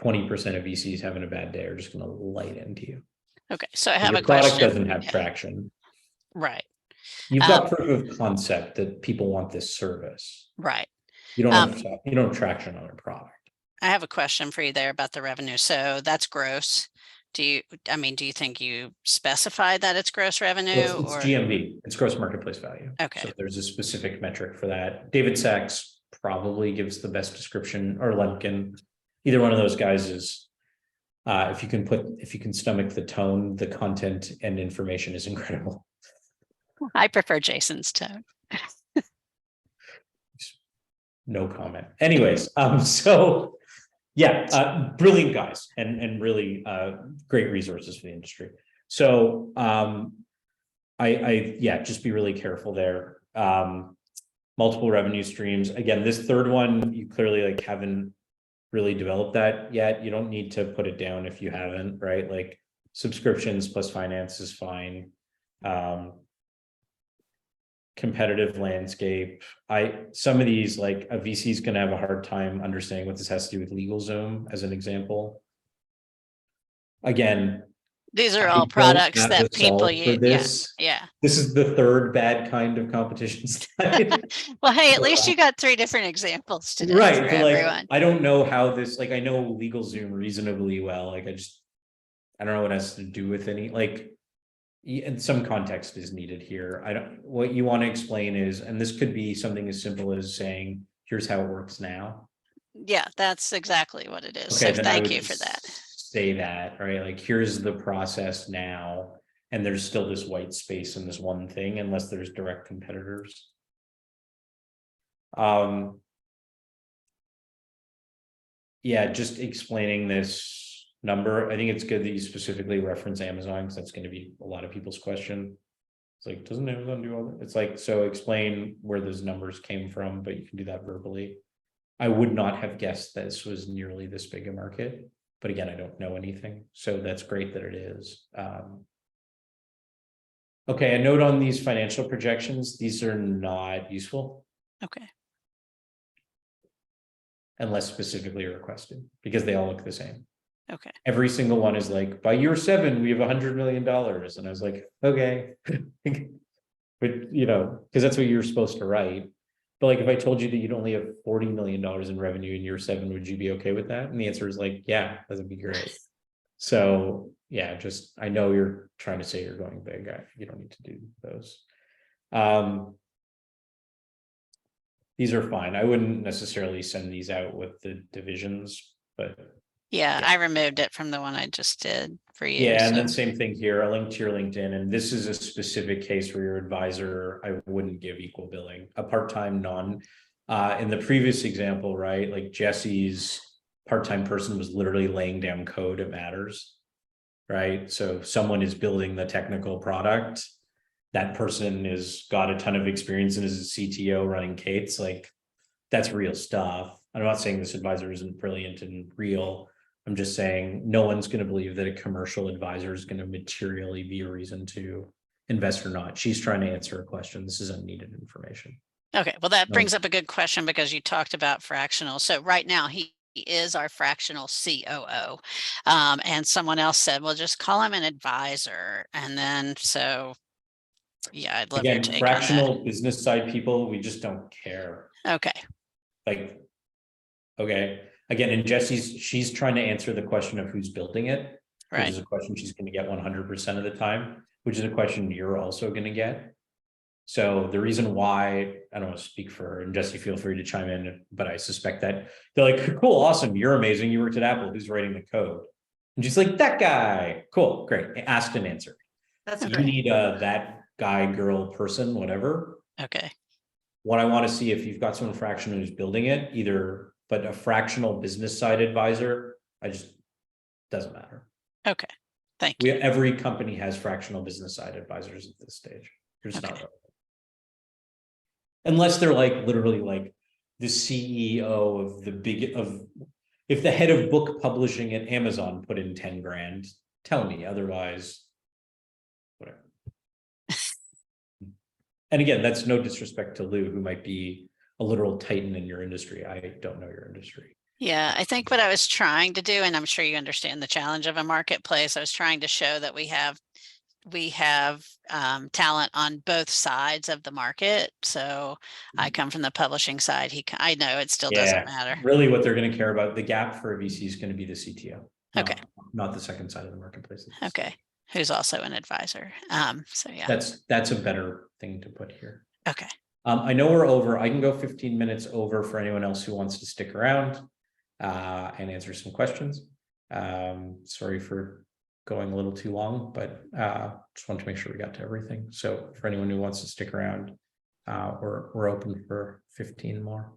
20% of VCs having a bad day are just going to light into you. Okay, so I If have your a question. product doesn't have Yeah, traction. right, You've got proof of concept that people want this service. right. You don't have traction on a product. I have a question for you there about the revenue. So that's gross. Do you think you specify that it's gross revenue? Well, it's GMV, it's gross marketplace value. Okay. So there's a specific metric for that. David Sachs probably gives the best description, or Lemkin. Either one of those guys is, if you can stomach the tone, the content and information is incredible. I prefer Jason's tone. No comment. Anyways, so yeah, brilliant guys and really great resources for the industry. So I just be really careful there. Multiple revenue streams. Again, this third one, you clearly like haven't really developed that yet. You don't need to put it down if you haven't, right? Like subscriptions plus finance is fine. Competitive landscape. Some of these, like a VC is going to have a hard time understanding what this has to do with LegalZoom as an example. Again, these are all products that people use. This. Yeah. This is the third bad kind of competition style. Well, hey, at least you got 3 different examples today. Right. For But like, everyone. I don't know how this, like, I know LegalZoom reasonably well. Like, I don't know what it has to do with any, like, and some context is needed here. What you want to explain is, and this could be something as simple as saying, here's how it works now. Yeah, that's exactly what it is. Okay, So thank you for that. Say that, right? Like, here's the process now, and there's still this white space in this one thing, unless there's direct competitors. Yeah, just explaining this number. I think it's good that you specifically reference Amazon, because that's going to be a lot of people's question. It's like, doesn't Amazon do all that? It's like, so explain where those numbers came from, but you can do that verbally. I would not have guessed this was nearly this big a market, but again, I don't know anything. So that's great that it is. Okay, a note on these financial projections. These are not useful. Okay. Unless specifically requested, because they all look the same. Okay. Every single one is like, by year 7, we have $100 million. And I was like, okay. But because that's what you're supposed to write. But like, if I told you that you'd only have $40 million in revenue in year 7, would you be okay with that? And the answer is like, yeah, that would be great. So yeah, I know you're trying to say you're going big. You don't need to do those. These are fine. I wouldn't necessarily send these out with the divisions, but yeah, I removed it from the one I just did for you. Yeah, and then same thing here. I linked to your LinkedIn, and this is a specific case where your advisor, I wouldn't give equal billing, a part-time non. In the previous example, right, like Jesse's part-time person was literally laying down code. It matters, right? So if someone is building the technical product, that person has got a ton of experience and is a CTO running Kate's, like that's real stuff. I'm not saying this advisor isn't brilliant and real. I'm just saying no one's going to believe that a commercial advisor is going to materially be a reason to invest or not. She's trying to answer a question. This is unneeded information. Okay, well, that brings up a good question, because you talked about fractional. So right now he is our fractional COO. And someone else said, well, just call him an advisor. And then, so yeah, I'd love your take fractional on that. Business side people, we just don't care. Okay. Like, okay. Again, and she's trying to answer the question of who's building it, Right. which is a question she's going to get 100% of the time, which is a question you're also going to get. So the reason why, I don't want to speak for her, and Jesse, feel free to chime in, but I suspect that they're like, cool, awesome, you're amazing, you worked at Apple, who's writing the code? And she's like, that guy. Cool, great, asked and answered. That's You great. need that guy, girl, person, whatever. Okay. What I want to see, if you've got someone fractional who's building it, either, but a fractional business side advisor, doesn't matter. Okay. Thank you. Every company has fractional business side advisors at this stage. You're just not Okay. relevant. Unless they're like literally like the CEO of if the head of book publishing at Amazon put in 10 grand, tell me, otherwise, whatever. And again, that's no disrespect to Lou, who might be a literal titan in your industry. I don't know your industry. Yeah, I think what I was trying to do, and I'm sure you understand the challenge of a marketplace, I was trying to show that we have talent on both sides of the market. So I come from the publishing side. I know it still doesn't matter. Really what they're going to care about, the gap for a VC is going to be the CTO. Okay. Not the second side of the marketplace. Okay. Who's also an advisor. So yeah. That's a better thing to put here. Okay. I know we're over. I can go 15 minutes over for anyone else who wants to stick around and answer some questions. Sorry for going a little too long, but just want to make sure we got to everything. So for anyone who wants to stick around, we're open for 15 more.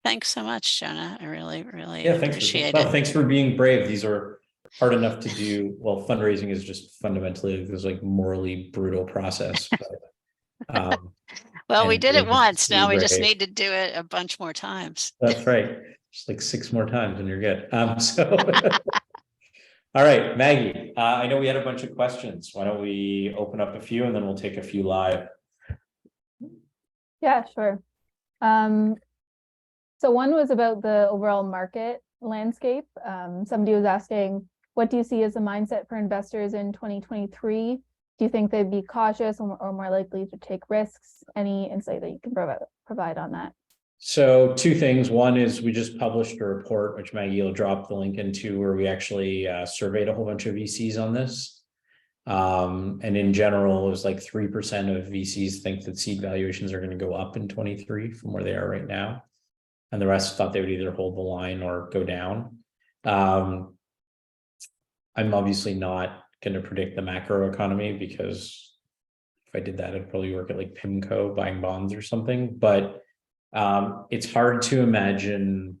Thanks so much, Jonah. I really Thanks appreciate it. Thanks for being brave. These are hard enough to do. Well, fundraising is just fundamentally this like morally brutal process. But, well, we did it once. Now we just brave. need to do it a bunch more times. That's right. Just like 6 more times and you're good. All right, Maggie, I know we had a bunch of questions. Why don't we open up a few and then we'll take a few live. Yeah, sure. So one was about the overall market landscape. Somebody was asking, what do you see as the mindset for investors in 2023? Do you think they'd be cautious or more likely to take risks? Any insight that you can provide on that? So 2 things. One is we just published a report, which Maggie will drop the link into, where we actually surveyed a whole bunch of VCs on this. And in general, it was like 3% of VCs think that seed valuations are going to go up in 23 from where they are right now. And the rest thought they would either hold the line or go down. I'm obviously not going to predict the macro economy, because if I did that, I'd probably work at like PIMCO buying bonds or something. But it's hard to imagine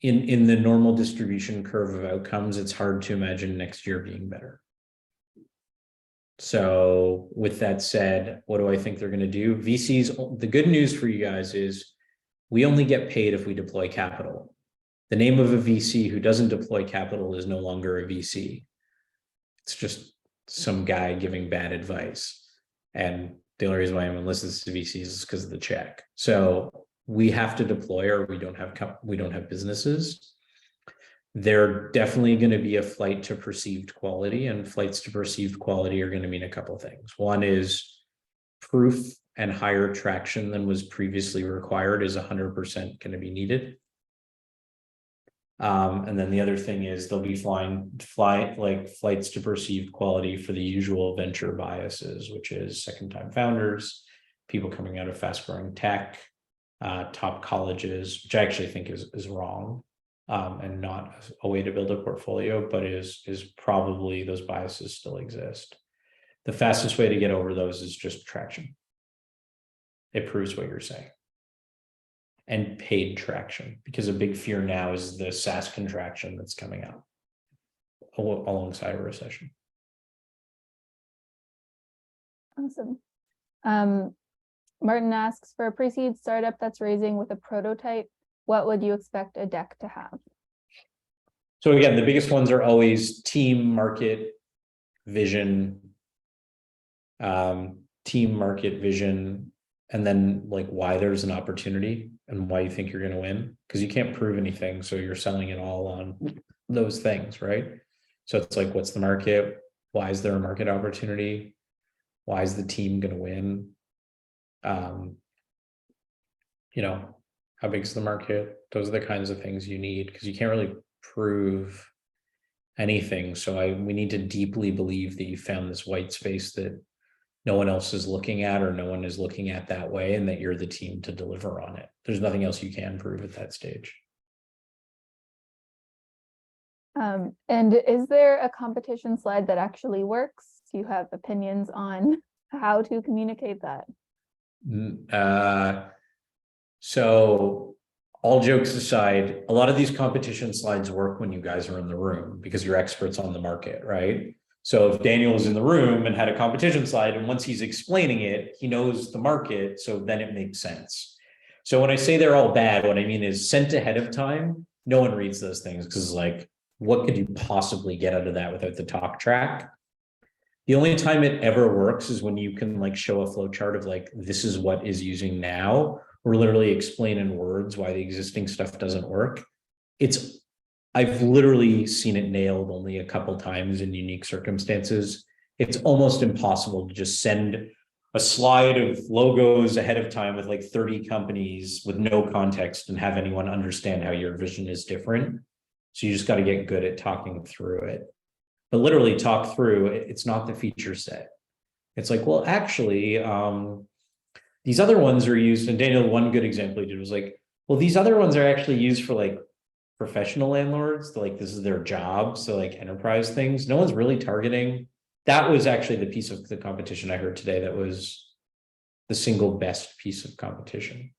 in the normal distribution curve of outcomes, it's hard to imagine next year being better. So with that said, what do I think they're going to do? VCs, the good news for you guys is we only get paid if we deploy capital. The name of a VC who doesn't deploy capital is no longer a VC. It's just some guy giving bad advice. And the only reason why I'm enlisted to VCs is because of the check. So we have to deploy, or we don't have businesses. There definitely going to be a flight to perceived quality, and flights to perceived quality are going to mean a couple of things. One is proof and higher traction than was previously required is 100% going to be needed. And then the other thing is there'll be flights to perceived quality for the usual venture biases, which is second-time founders, people coming out of fast-growing tech, top colleges, which I actually think is wrong, and not a way to build a portfolio, but is probably those biases still exist. The fastest way to get over those is just traction. It proves what you're saying. And paid traction, because a big fear now is the SaaS contraction that's coming out alongside a recession. Awesome. Martin asks, for a pre-seed startup that's raising with a prototype, what would you expect a deck to have? So again, the biggest ones are always team, market, vision, and then like why there's an opportunity and why you think you're going to win, because you can't prove anything. So you're selling it all on those things, right? So it's like, what's the market? Why is there a market opportunity? Why is the team going to win? How big is the market? Those are the kinds of things you need, because you can't really prove anything. So we need to deeply believe that you found this white space that no one else is looking at, or no one is looking at that way, and that you're the team to deliver on it. There's nothing else you can prove at that stage. And is there a competition slide that actually works? Do you have opinions on how to communicate that? So all jokes aside, a lot of these competition slides work when you guys are in the room because you're experts on the market, right? So if Daniel was in the room and had a competition slide, and once he's explaining it, he knows the market, so then it makes sense. So when I say they're all bad, what I mean is sent ahead of time, no one reads those things because like, what could you possibly get out of that without the talk track? The only time it ever works is when you can like show a flow chart of like, this is what is using now, or literally explain in words why the existing stuff doesn't work. I've literally seen it nailed only a couple times in unique circumstances. It's almost impossible to just send a slide of logos ahead of time with like 30 companies with no context and have anyone understand how your vision is different. So you just got to get good at talking through it. But literally talk through it. It's not the feature set. It's like, well, actually, these other ones are used, and Daniel, one good example he did was like, well, these other ones are actually used for like professional landlords, like this is their job, so like enterprise things. No one's really targeting. That was actually the piece of the competition I heard today that was the single best piece of competition.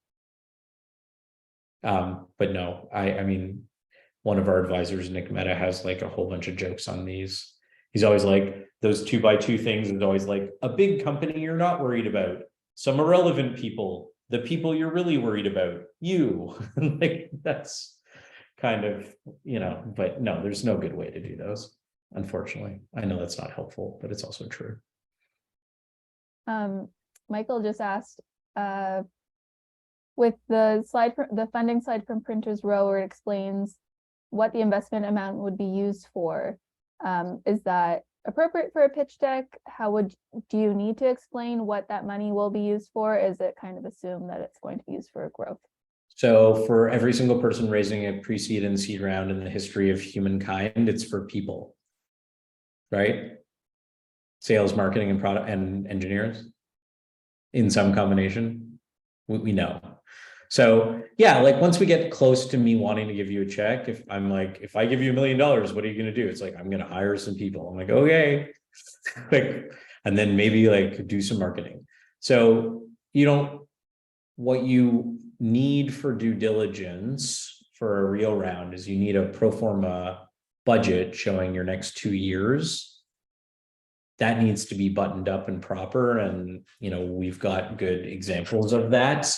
But no, I mean, one of our advisors, Nick Mehta, has like a whole bunch of jokes on these. He's always like, those 2x2 things is always like a big company you're not worried about, some irrelevant people, the people you're really worried about, you. Like that's kind of, but no, there's no good way to do those. Unfortunately, I know that's not helpful, but it's also true. Michael just asked, with the funding slide from Printers Row, where it explains what the investment amount would be used for. Is that appropriate for a pitch deck? Do you need to explain what that money will be used for? Is it kind of assume that it's going to be used for growth? So for every single person raising a pre-seed and seed round in the history of humankind, it's for people, right? Sales, marketing, and product and engineers in some combination. We know. So yeah, like once we get close to me wanting to give you a check, if I'm like, if I give you $1 million, what are you going to do? It's like, I'm going to hire some people. I'm like, okay, like, and then maybe like do some marketing. So what you need for due diligence for a real round is you need a pro forma budget showing your next 2 years. That needs to be buttoned up and proper. And, we've got good examples of that.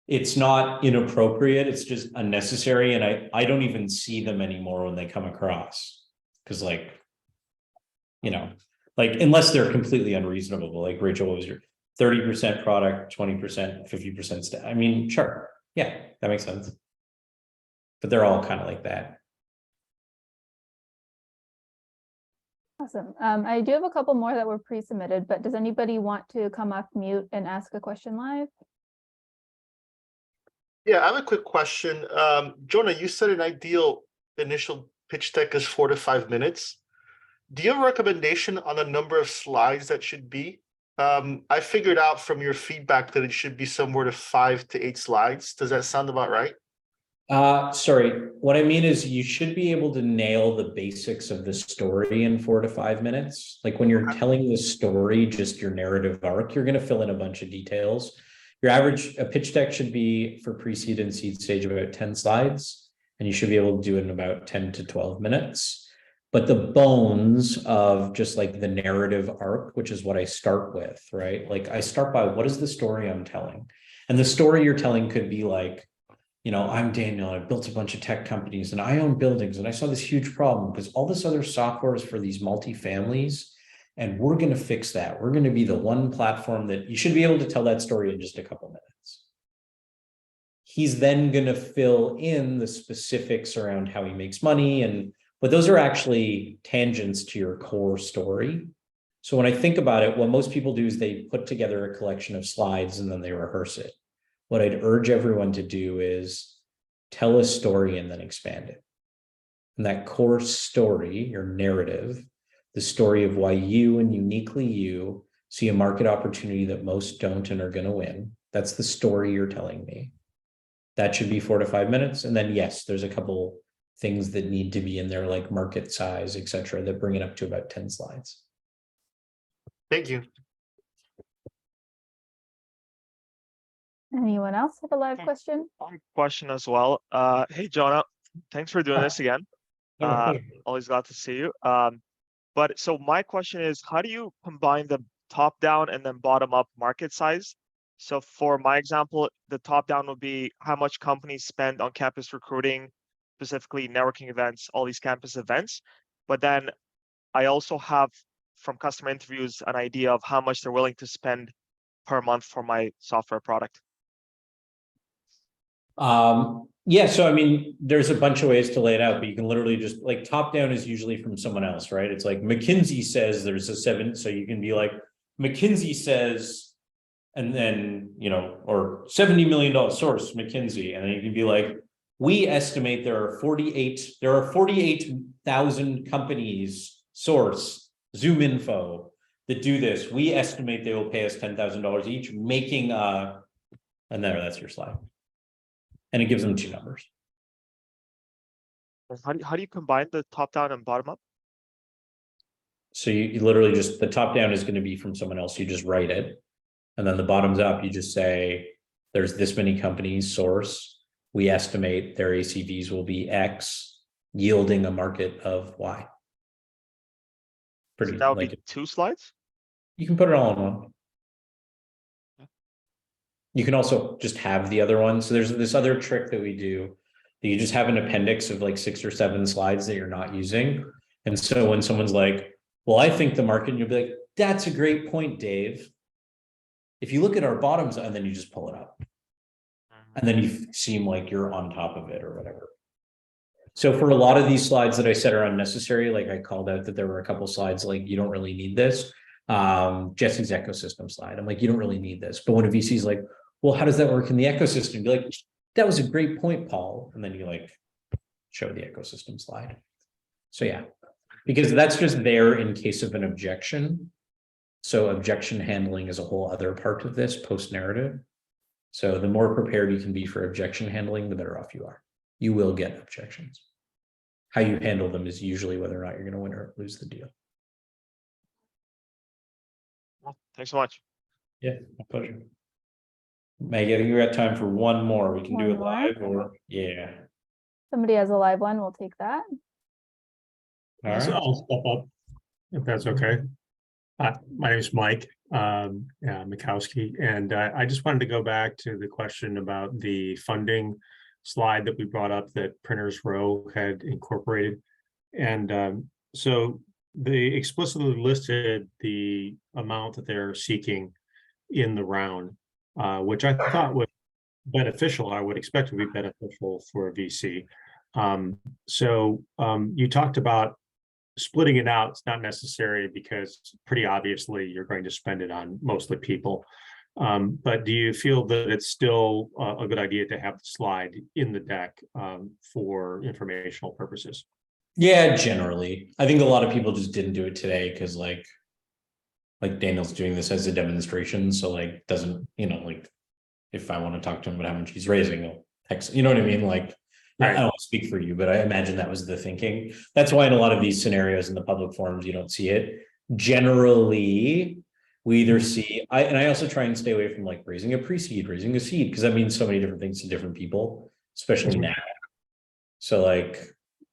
It's not inappropriate. It's just unnecessary. And I don't even see them anymore when they come across. Because unless they're completely unreasonable, like Rachel, what was your 30% product, 20%, 50% staff? I mean, sure. Yeah, that makes sense. But they're all kind of like that. Awesome. I do have a couple more that were pre-submitted, but does anybody want to come off mute and ask a question live? Yeah, I have a quick question. Jonah, you said an ideal initial pitch deck is 4 to 5 minutes. Do you have a recommendation on the number of slides that should be? I figured out from your feedback that it should be somewhere to 5 to 8 slides. Does that sound about right? Sorry, what I mean is you should be able to nail the basics of the story in 4 to 5 minutes. Like when you're telling the story, just your narrative arc, you're going to fill in a bunch of details. A pitch deck should be for pre-seed and seed stage about 10 slides, and you should be able to do it in about 10 to 12 minutes. But the bones of just like the narrative arc, which is what I start with, right? Like I start by, what is the story I'm telling? And the story you're telling could be like, I'm Daniel, I built a bunch of tech companies and I own buildings and I saw this huge problem because all this other software is for these multifamilies. And we're going to fix that. We're going to be the one platform that you should be able to tell that story in just a couple minutes. He's then going to fill in the specifics around how he makes money, but those are actually tangents to your core story. So when I think about it, what most people do is they put together a collection of slides and then they rehearse it. What I'd urge everyone to do is tell a story and then expand it. And that core story, your narrative, the story of why you and uniquely you see a market opportunity that most don't and are going to win. That's the story you're telling me. That should be 4 to 5 minutes. And then, yes, there's a couple things that need to be in there, like market size, et cetera, that bring it up to about 10 slides. Thank you. Anyone else have a live question? Question as well. Hey, Jonah, thanks for doing this again. Always glad to see you. But so my question is, how do you combine the top down and then bottom up market size? So for my example, the top down would be how much companies spend on campus recruiting, specifically networking events, all these campus events. But then I also have from customer interviews an idea of how much they're willing to spend per month for my software product. Yeah, so I mean, there's a bunch of ways to lay it out, but you can literally just like top down is usually from someone else, right? It's like McKinsey says there's a 7, so you can be like, McKinsey says, and then, you know, or $70 million source McKinsey, and then you can be like, we estimate there are 48,000 companies source Zoom info that do this. We estimate they will pay us $10,000 each, making and that's your slide. And it gives them 2 numbers. How do you combine the top down and bottom up? So you literally just, the top down is going to be from someone else. You just write it. And then the bottoms up, you just say, there's this many companies source. We estimate their ACVs will be X, yielding a market of Y. Pretty, So that would like, be 2 slides? you can put it all in one. You can also just have the other one. So there's this other trick that we do that you just have an appendix of like 6 or 7 slides that you're not using. And so when someone's like, well, I think the market, and you'll be like, that's a great point, Dave. If you look at our bottoms, and then you just pull it up. And then you seem like you're on top of it or whatever. So for a lot of these slides that I said are unnecessary, like I called out that there were a couple slides like you don't really need this. Jesse's ecosystem slide. I'm like, you don't really need this. But when a VC is like, well, how does that work in the ecosystem? Be like, that was a great point, Paul. And then you like show the ecosystem slide. So yeah, because that's just there in case of an objection. So objection handling is a whole other part of this post narrative. So the more prepared you can be for objection handling, the better off you are. You will get objections. How you handle them is usually whether or not you're going to win or lose the deal. Well, thanks so much. Yeah, my pleasure. Maggie, I think we got time for one more. We can do One it more? live or yeah. Somebody has a live one, we'll take that. All So right. I'll step up if that's okay. My name is Mike Mikowski, and I just wanted to go back to the question about the funding slide that we brought up that Printers Row had incorporated. And so they explicitly listed the amount that they're seeking in the round, which I thought was beneficial. I would expect to be beneficial for a VC. So you talked about splitting it out. It's not necessary because pretty obviously you're going to spend it on mostly people. But do you feel that it's still a good idea to have the slide in the deck for informational purposes? Yeah, generally. I think a lot of people just didn't do it today because like Daniel's doing this as a demonstration. So like doesn't, you know, like if I want to talk to him about how much he's raising, I'll text, you know what I mean? Like Right. I don't speak for you, but I imagine that was the thinking. That's why in a lot of these scenarios in the public forums, you don't see it. Generally, we either see, and I also try and stay away from like raising a pre-seed, raising a seed, because that means so many different things to different people, especially now. So like,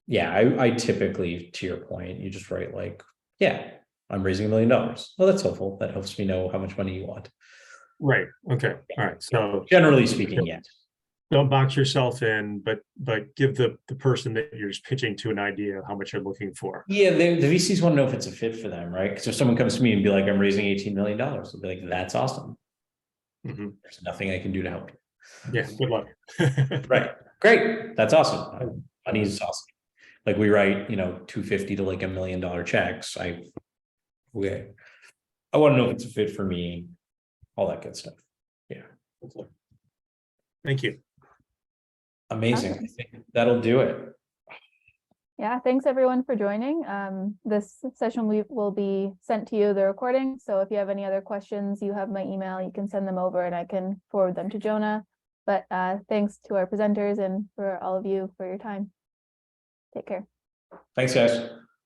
yeah, I typically, to your point, you just write like, yeah, I'm raising $1 million. Well, that's helpful. That helps me know how much money you want. Right. Okay. All right. So Generally speaking, yes. don't box yourself in, but give the person that you're just pitching to an idea of how much you're looking for. Yeah, the VCs want to know if it's a fit for them, right? Because if someone comes to me and be like, I'm raising $18 million, they'll be like, that's awesome. Mm-hmm. There's nothing I can do to help you. Yeah, good luck. Right. Great. That's awesome. Money is awesome. Like we write, you know, $250 to like $1 million checks. I want to know if it's a fit for me, all that good stuff. Yeah. Thank you. Amazing. Awesome. I think that'll do it. Yeah, thanks everyone for joining. This session will be sent to you, the recording. So if you have any other questions, you have my email, you can send them over and I can forward them to Jonah. But thanks to our presenters and for all of you for your time. Take care. Thanks, guys.